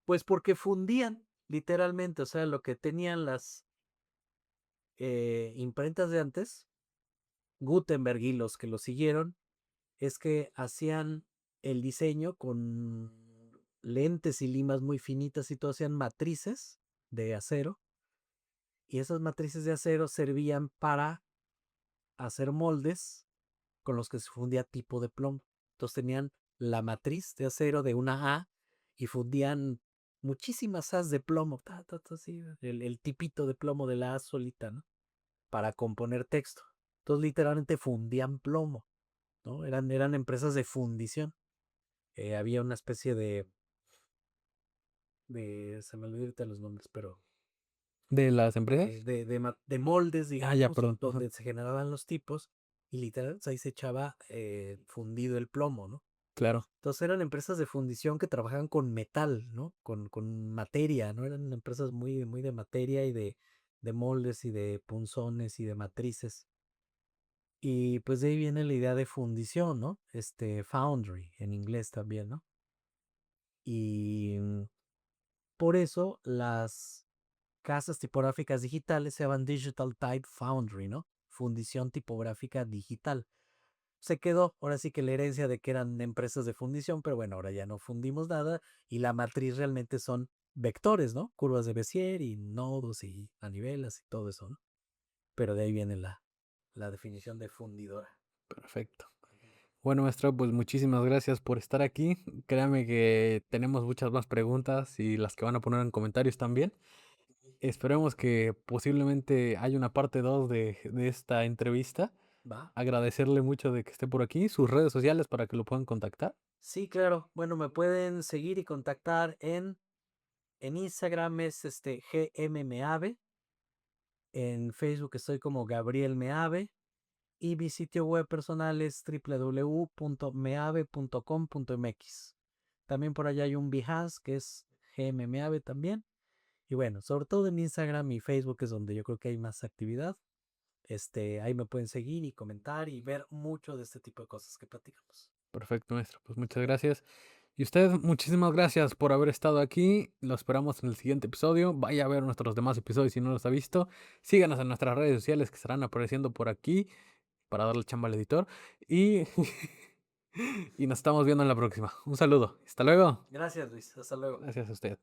Pues porque fundían, literalmente, o sea, lo que tenían las imprentas de antes, Gutenberg y los que lo siguieron, es que hacían el diseño con lentes y limas muy finitas y todo, hacían matrices de acero, y esas matrices de acero servían para hacer moldes con los que se fundía tipo de plomo. Entonces tenían la matriz de acero de una A y fundían muchísimas As de plomo, así, el tipito de plomo de la A solita, ¿no? Para componer texto. Entonces literalmente fundían plomo, ¿no? Eran empresas de fundición. Había una especie se me olvidó ahorita los nombres, pero ¿De las empresas? de moldes, Ya, digamos, perdón. Ajá. donde se generaban los tipos y literal pues, ahí se echaba fundido el plomo, ¿no? Claro. Entonces eran empresas de fundición que trabajaban con metal, ¿no? Con materia, ¿no? Eran empresas muy, muy de materia y de moldes y de punzones y de matrices. Y pues de ahí viene la idea de fundición, ¿no? Foundry en inglés también, ¿no? Y por eso las casas tipográficas digitales se llaman Digital Type Foundry, ¿no? Fundición tipográfica digital. Se quedó, ahora sí que la herencia de que eran empresas de fundición, pero bueno, ahora ya no fundimos nada y la matriz realmente son vectores, ¿no? Curvas de Bézier y nodos y manivelas y todo eso, ¿no? Pero de ahí viene la definición de fundidora. Perfecto. Bueno, maestro, pues muchísimas gracias por estar aquí. Créame que tenemos muchas más preguntas y las que van a poner en comentarios también. Esperemos que posiblemente haya una parte 2 de esta entrevista. ¿Va? Agradecerle mucho de que esté por aquí, sus redes sociales para que lo puedan contactar. Sí, claro. Bueno, me pueden seguir y contactar en Instagram es GMMeave. En Facebook estoy como Gabriel Meave. Y mi sitio web personal es www.meave.com.mx. También por allá hay un Behance que es GMMeave también. Y bueno, sobre todo en Instagram y Facebook es donde yo creo que hay más actividad. Ahí me pueden seguir y comentar y ver mucho de este tipo de cosas que platicamos. Perfecto, maestro. Pues muchas gracias. Y usted, muchísimas gracias por haber estado aquí. Lo esperamos en el siguiente episodio. Vaya a ver nuestros demás episodios si no los ha visto. Síganos en nuestras redes sociales que estarán apareciendo por aquí para darle chamba al editor. Y, y nos estamos viendo en la próxima. Un saludo. Hasta luego. Gracias, Luis. Hasta luego. Gracias a usted.